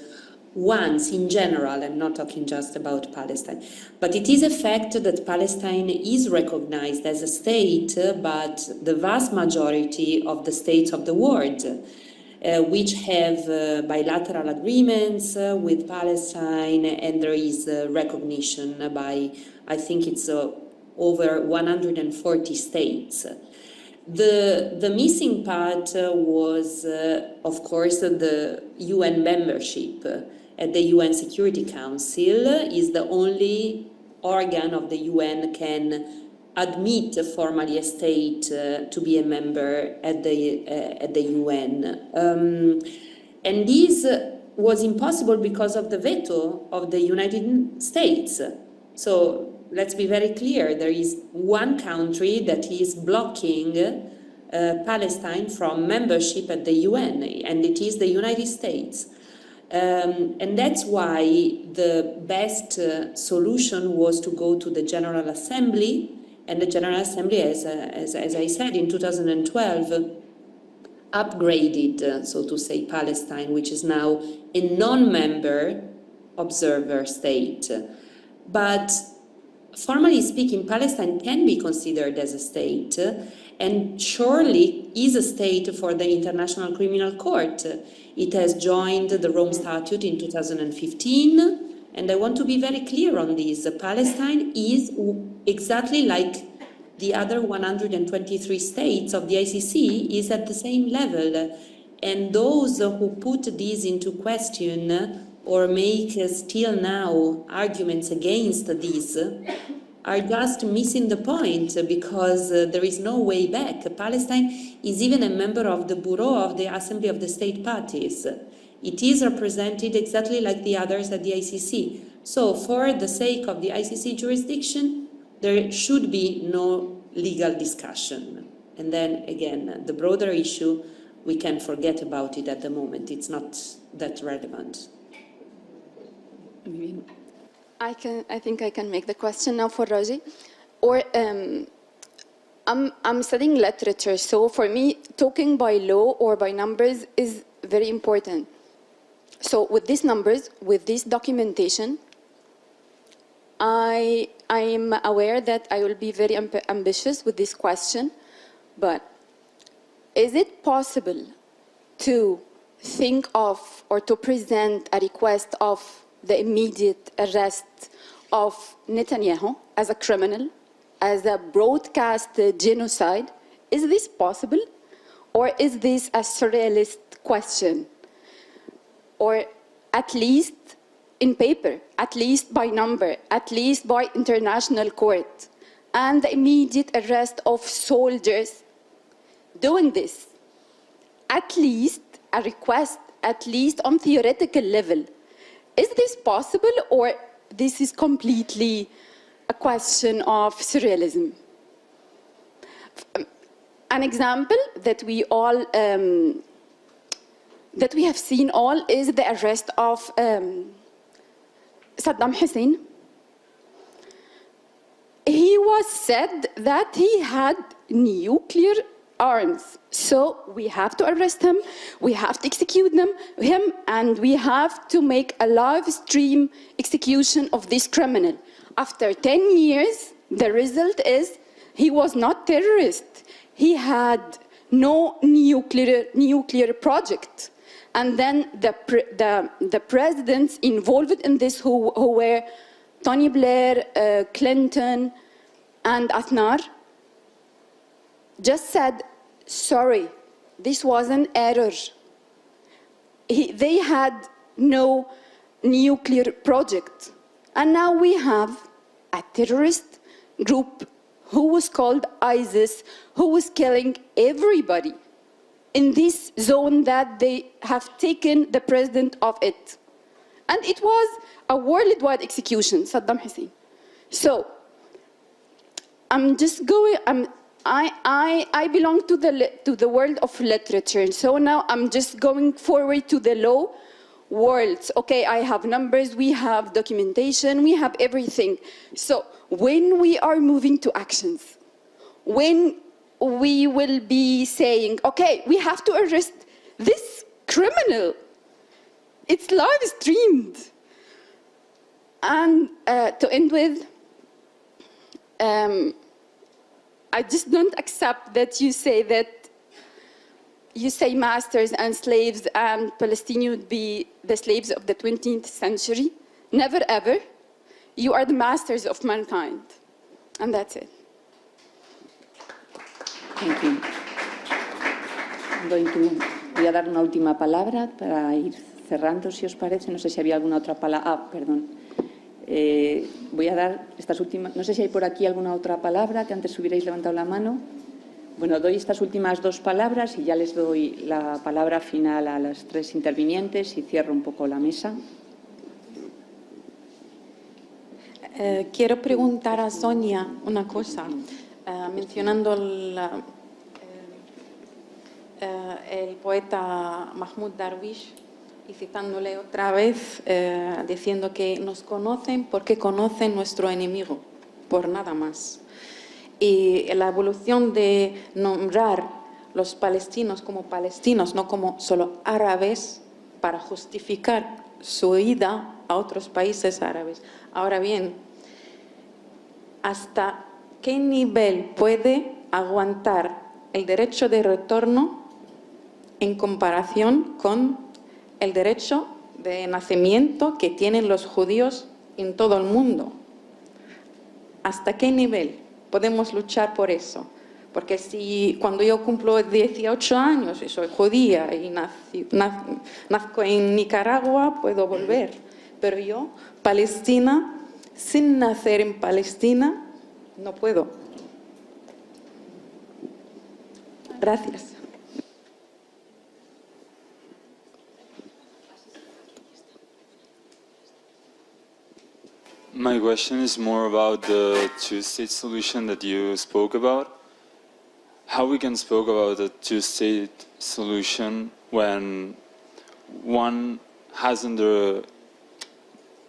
ones in general. I'm not talking just about Palestine. But it is a fact that Palestine is recognized as a state, but the vast majority of the states of the world, which have bilateral agreements with Palestine, and there is recognition by, I think it's over 140 states. The missing part was, of course, the UN membership. At the UN Security Council is the only organ of the UN can admit formally a state to be a member at the UN. And this was impossible because of the veto of the United States. So let's be very clear, there is one country that is blocking Palestine from membership at the UN, and it is the United States. And that's why the best solution was to go to the General Assembly, and the General Assembly, as I said, in 2012, upgraded, so to say, Palestine, which is now a non-member observer state. But formally speaking, Palestine can be considered as a state, and surely is a state for the International Criminal Court. It has joined the Rome Statute in 2015, and I want to be very clear on this. Palestine is exactly like the other 123 states of the ICC, is at the same level. And those who put this into question or make still now arguments against this are just missing the point, because there is no way back. Palestine is even a member of the Bureau of the Assembly of the State Parties. It is represented exactly like the others at the ICC. So for the sake of the ICC jurisdiction, there should be no legal discussion. And then again, the broader issue, we can forget about it at the moment. It's not that relevant. I think I can make the question now for Raji. Or I'm studying literature, so for me, talking by law or by numbers is very important. So with these numbers, with this documentation, I am aware that I will be very ambitious with this question, but is it possible to think of or to present a request of the immediate arrest of Netanyahu as a criminal, as a broadcast genocide? Is this possible? Or is this a surrealist question? Or at least in paper, at least by number, at least by international court, and the immediate arrest of soldiers doing this? At least a request, at least on theoretical level. Is this possible, or this is completely a question of surrealism? An example that we all, that we have seen all, is the arrest of Saddam Hussein. He was said that he had nuclear arms. So we have to arrest him, we have to execute him, and we have to make a live stream execution of this criminal. After 10 years, the result is he was not terrorist. He had no nuclear project. And then the presidents involved in this, who were Tony Blair, Clinton, and Aznar, just said, sorry, this was an error. They had no nuclear project. And now we have a terrorist group who was called ISIS, who was killing everybody in this zone that they have taken the president of it. And it was a worldwide execution, Saddam Hussein. So, I'm just going, I belong to the world of literature, so now I'm just going forward to the law world. Okay, I have numbers, we have documentation, we have everything. So when we are moving to actions, when we will be saying, okay, we have to arrest this criminal, it's live streamed. And to end with, I just don't accept that you say masters and slaves and Palestinians would be the slaves of the 20th century. Never ever. You are the masters of mankind. And that's it. Thank you. Voy a dar una última palabra para ir cerrando, si os parece. No sé si había alguna otra palabra. Ah, perdón. Voy a dar estas últimas. No sé si hay por aquí alguna otra palabra, que antes hubierais levantado la mano. Bueno, doy estas últimas dos palabras y ya les doy la palabra final a las tres intervinientes y cierro un poco la mesa. Quiero preguntar a Sonia una cosa, mencionando el poeta Mahmoud Darwish y citándole otra vez, diciendo que nos conocen porque conocen nuestro enemigo, por nada más. Y la evolución de nombrar los palestinos como palestinos, no como solo árabes, para justificar su ida a otros países árabes. Ahora bien, ¿hasta qué nivel puede aguantar el derecho de retorno en comparación con el derecho de nacimiento que tienen los judíos en todo el mundo? ¿Hasta qué nivel podemos luchar por eso? Porque si cuando yo cumplo 18 años y soy judía y nazco en Nicaragua, puedo volver. Pero yo, Palestina, sin nacer en Palestina, no puedo. Gracias. My question is more about the two-state solution that you spoke about. How we can speak about a two-state solution when one hasn't,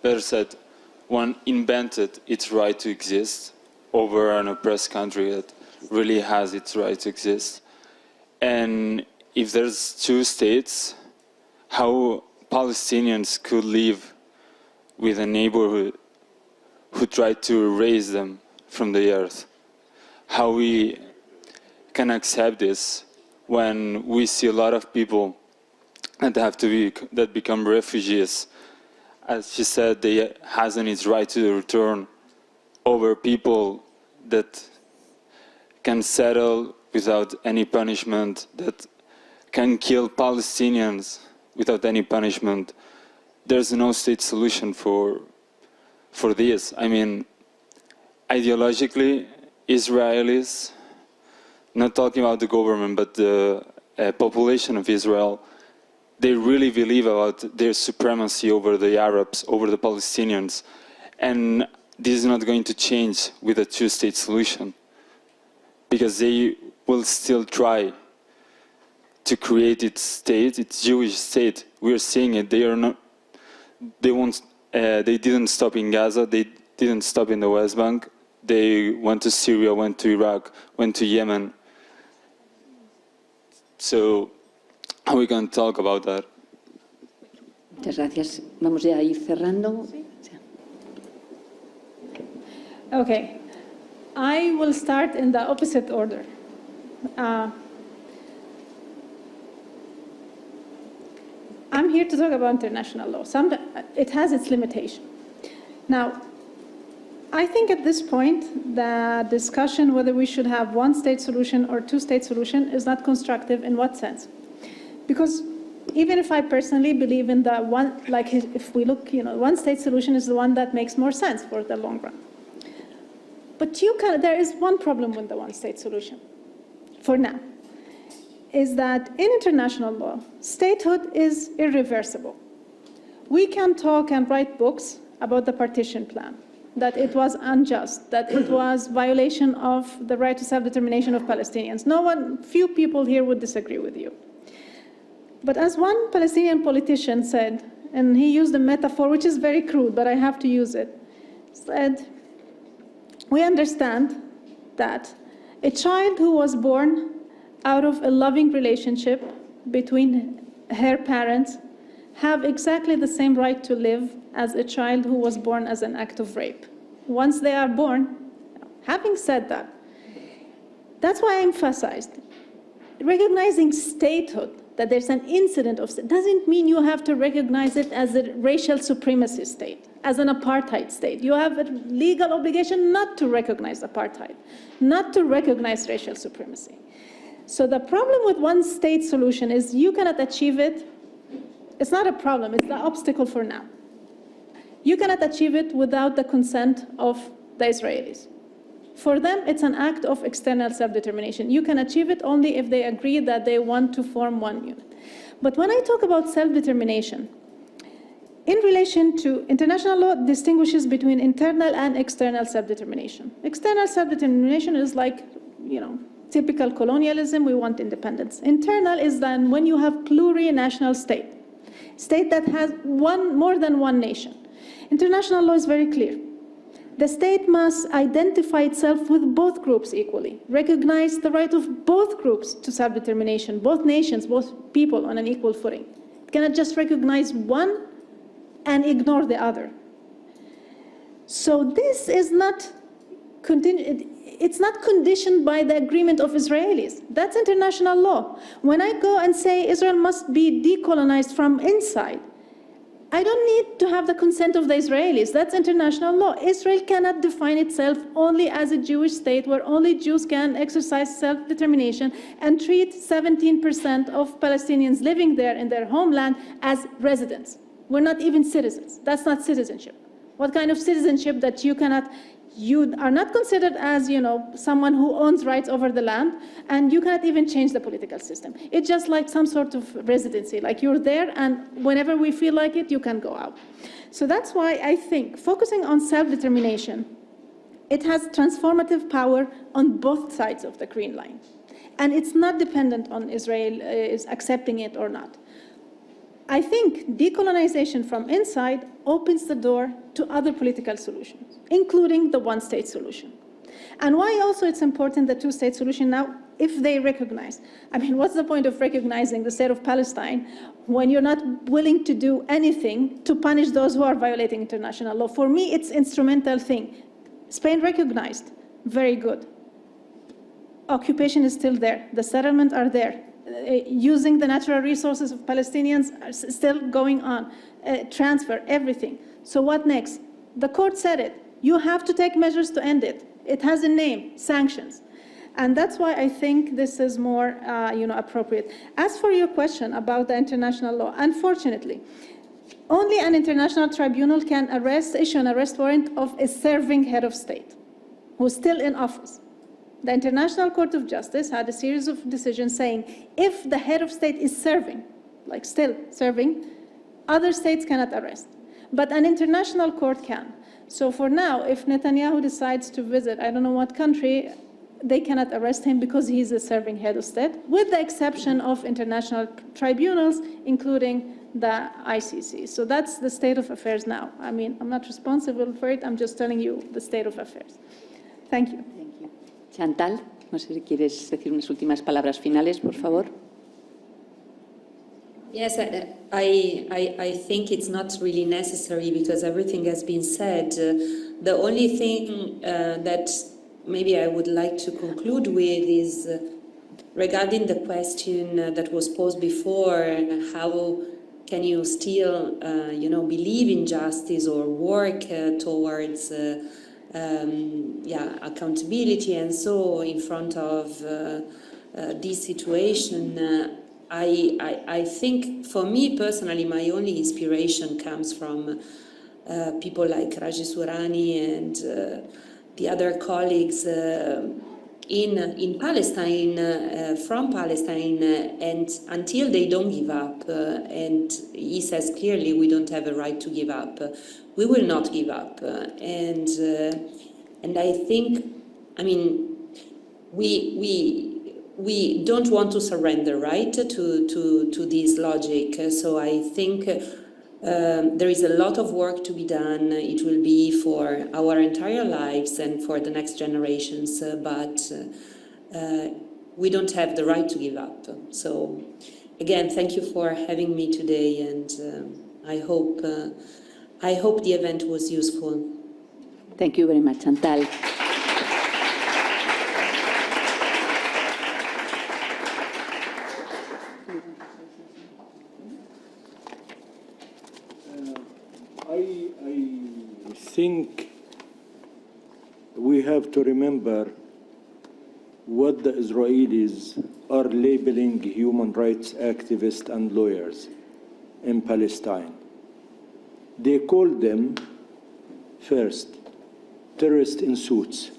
better said, one invented its right to exist over an oppressed country that really has its right to exist. And if there's two states, how Palestinians could live with a neighborhood who tried to erase them from the earth. How we can accept this when we see a lot of people that become refugees. As she said, they hasn't its right to return over people that can settle without any punishment, that can kill Palestinians without any punishment. There's no state solution for this. I mean, ideologically, Israelis, not talking about the government, but the population of Israel, they really believe about their supremacy over the Arabs, over the Palestinians. And this is not going to change with a two-state solution, because they will still try to create its state, its Jewish state. We're seeing it. They didn't stop in Gaza. They didn't stop in the West Bank. They went to Syria, went to Iraq, went to Yemen. So, how are we going to talk about that? Muchas gracias. Vamos ya a ir cerrando. Okay. I will start in the opposite order. I'm here to talk about international law. It has its limitation. Now, I think at this point, the discussion whether we should have one-state solution or two-state solution is not constructive. In what sense? Because even if I personally believe in the one, like if we look, one-state solution is the one that makes more sense for the long run. But there is one problem with the one-state solution, for now, is that in international law, statehood is irreversible. We can talk and write books about the partition plan, that it was unjust, that it was violation of the right to self-determination of Palestinians. Few people here would disagree with you. But as one Palestinian politician said, and he used a metaphor which is very crude, but I have to use it, said, we understand that a child who was born out of a loving relationship between her parents have exactly the same right to live as a child who was born as an act of rape. Once they are born, having said that, that's why I emphasized recognizing statehood, that there's an incident of state, doesn't mean you have to recognize it as a racial supremacy state, as an apartheid state. You have a legal obligation not to recognize apartheid, not to recognize racial supremacy. So the problem with one-state solution is you cannot achieve it. It's not a problem, it's the obstacle for now. You cannot achieve it without the consent of the Israelis. For them, it's an act of external self-determination. You can achieve it only if they agree that they want to form one unit. But when I talk about self-determination, in relation to international law, distinguishes between internal and external self-determination. External self-determination is like, typical colonialism, we want independence. Internal is then when you have plurinational state that has more than one nation. International law is very clear. The state must identify itself with both groups equally, recognize the right of both groups to self-determination, both nations, both people on an equal footing. It cannot just recognize one and ignore the other. So this is not it's not conditioned by the agreement of Israelis. That's international law. When I go and say Israel must be decolonized from inside, I don't need to have the consent of the Israelis. That's international law. Israel cannot define itself only as a Jewish state where only Jews can exercise self-determination and treat 17% of Palestinians living there in their homeland as residents. We're not even citizens. That's not citizenship. What kind of citizenship that you are not considered as, someone who owns rights over the land, and you cannot even change the political system. It's just like some sort of residency, like you're there, and whenever we feel like it, you can go out. So that's why I think focusing on self-determination, it has transformative power on both sides of the Green Line. And it's not dependent on Israel is accepting it or not. I think decolonization from inside opens the door to other political solutions, including the one-state solution. And why also it's important, the two-state solution now, if they recognize. I mean, what's the point of recognizing the state of Palestine when you're not willing to do anything to punish those who are violating international law? For me, it's an instrumental thing. Spain recognized, very good. Occupation is still there. The settlements are there. Using the natural resources of Palestinians are still going on, transfer, everything. So what next? The court said it. You have to take measures to end it. It has a name, sanctions. And that's why I think this is more appropriate. As for your question about the international law, unfortunately, only an international tribunal can issue an arrest warrant of a serving head of state who's still in office. The International Court of Justice had a series of decisions saying if the head of state is serving, like still serving, other states cannot arrest. But an international court can. So for now, if Netanyahu decides to visit, I don't know what country, they cannot arrest him because he's a serving head of state, with the exception of international tribunals, including the ICC. So that's the state of affairs now. I mean, I'm not responsible for it. I'm just telling you the state of affairs. Thank you. Chantal, no sé si quieres decir unas últimas palabras finales, por favor. Yes, I think it's not really necessary because everything has been said. The only thing that maybe I would like to conclude with is regarding the question that was posed before, how can you still, believe in justice or work towards accountability and so in front of this situation. I think for me personally, my only inspiration comes from people like Raji Sourani and the other colleagues in Palestine, from Palestine, and until they don't give up, and he says clearly we don't have a right to give up, we will not give up. And I think, I mean, we don't want to surrender, right, to this logic. So I think there is a lot of work to be done. It will be for our entire lives and for the next generations, but we don't have the right to give up. So again, thank you for having me today, and I hope the event was useful. Thank you very much, Chantal. I think we have to remember what the Israelis are labeling human rights activists and lawyers in Palestine. They call them, first, terrorists in suits.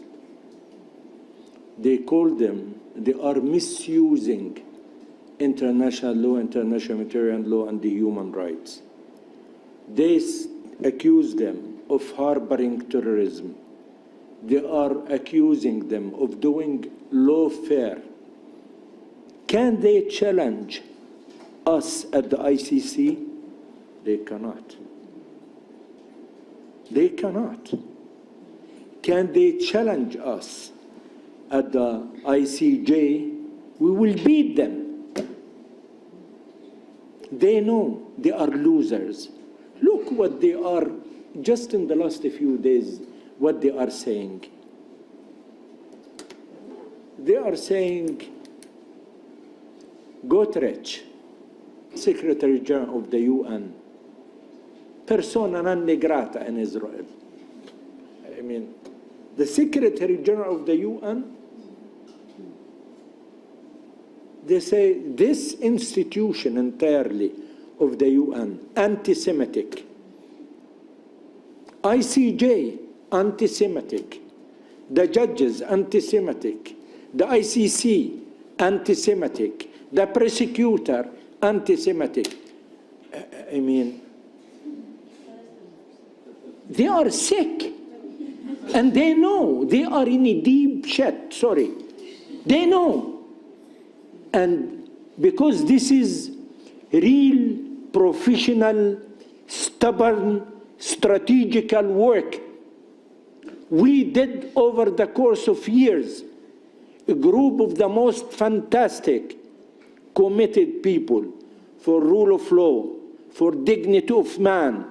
They call them, they are misusing international law, international humanitarian law, and the human rights. They accuse them of harboring terrorism. They are accusing them of doing lawfare. Can they challenge us at the ICC? They cannot. They cannot. Can they challenge us at the ICJ? We will beat them. They know they are losers. Look what they are, just in the last few days, what they are saying. they are saying, Guterres, Secretary General of the UN, persona non grata in Israel. I mean, the Secretary General of the UN, they say this institution entirely of the UN, anti-Semitic. ICJ, anti-Semitic. The judges, anti-Semitic. The ICC, anti-Semitic. The prosecutor, anti-Semitic. I mean, they are sick. And they know they are in a deep shit, sorry. They know. And because this is real, professional, stubborn, strategical work, we did over the course of years, a group of the most fantastic, committed people for rule of law, for dignity of man,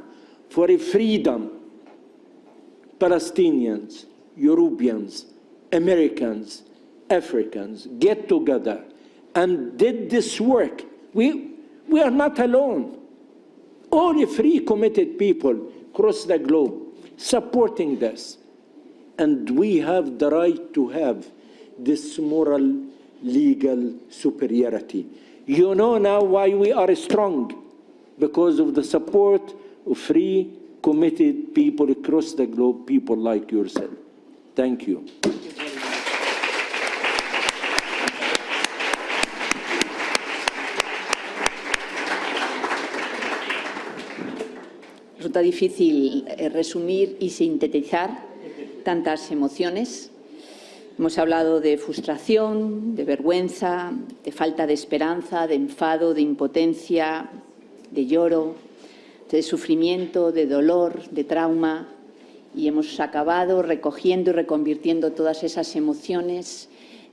for a freedom. Palestinians, Europeans, Americans, Africans get together and did this work. We are not alone. All the free committed people across the globe supporting this. And we have the right to have this moral, legal superiority. You know now why we are strong, because of the support of free, committed people across the globe, people like yourself. Thank you. Resulta difícil resumir y sintetizar tantas emociones. Hemos hablado de frustración, de vergüenza, de falta de esperanza, de enfado, de impotencia, de lloro, de sufrimiento, de dolor, de trauma, y hemos acabado recogiendo y reconvirtiendo todas esas emociones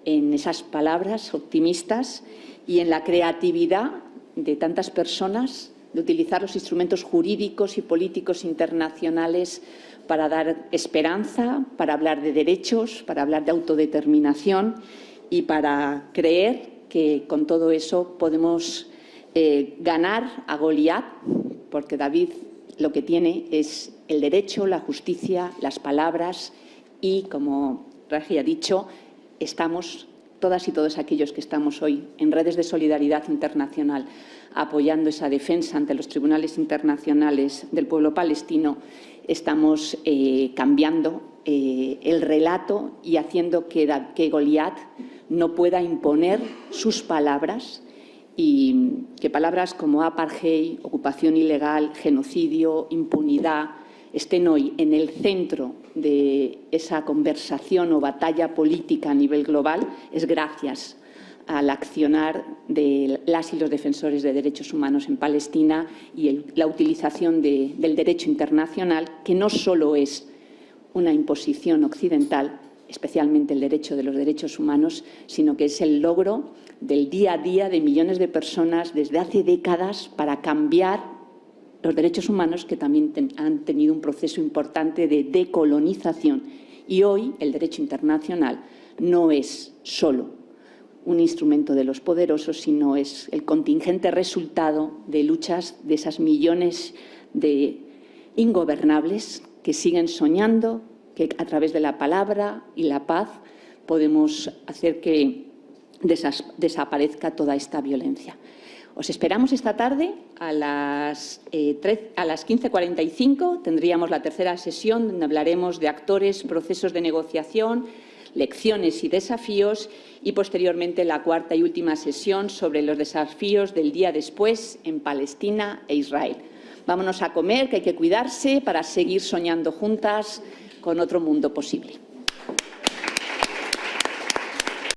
en esas palabras optimistas y en la creatividad de tantas personas de utilizar los instrumentos jurídicos y políticos internacionales para dar esperanza, para hablar de derechos, para hablar de autodeterminación y para creer que con todo eso podemos ganar a Goliat, porque David lo que tiene es el derecho, la justicia, las palabras y, como Raji ha dicho, estamos todas y todos aquellos que estamos hoy en redes de solidaridad internacional apoyando esa defensa ante los tribunales internacionales del pueblo palestino, estamos cambiando el relato y haciendo que Goliat no pueda imponer sus palabras, y que palabras como apartheid, ocupación ilegal, genocidio, impunidad estén hoy en el centro de esa conversación o batalla política a nivel global es gracias al accionar de las y los defensores de derechos humanos en Palestina y la utilización del derecho internacional, que no solo es una imposición occidental, especialmente el derecho de los derechos humanos, sino que es el logro del día a día de millones de personas desde hace décadas para cambiar los derechos humanos, que también han tenido un proceso importante de decolonización. Y hoy el derecho internacional no es solo un instrumento de los poderosos, sino es el contingente resultado de luchas de esas millones de ingobernables que siguen soñando que a través de la palabra y la paz podemos hacer que desaparezca toda esta violencia. Os esperamos esta tarde a las 15:45. Tendríamos la tercera sesión donde hablaremos de actores, procesos de negociación, lecciones y desafíos, y posteriormente la cuarta y última sesión sobre los desafíos del día después en Palestina e Israel. Vámonos a comer, que hay que cuidarse para seguir soñando juntas con otro mundo posible.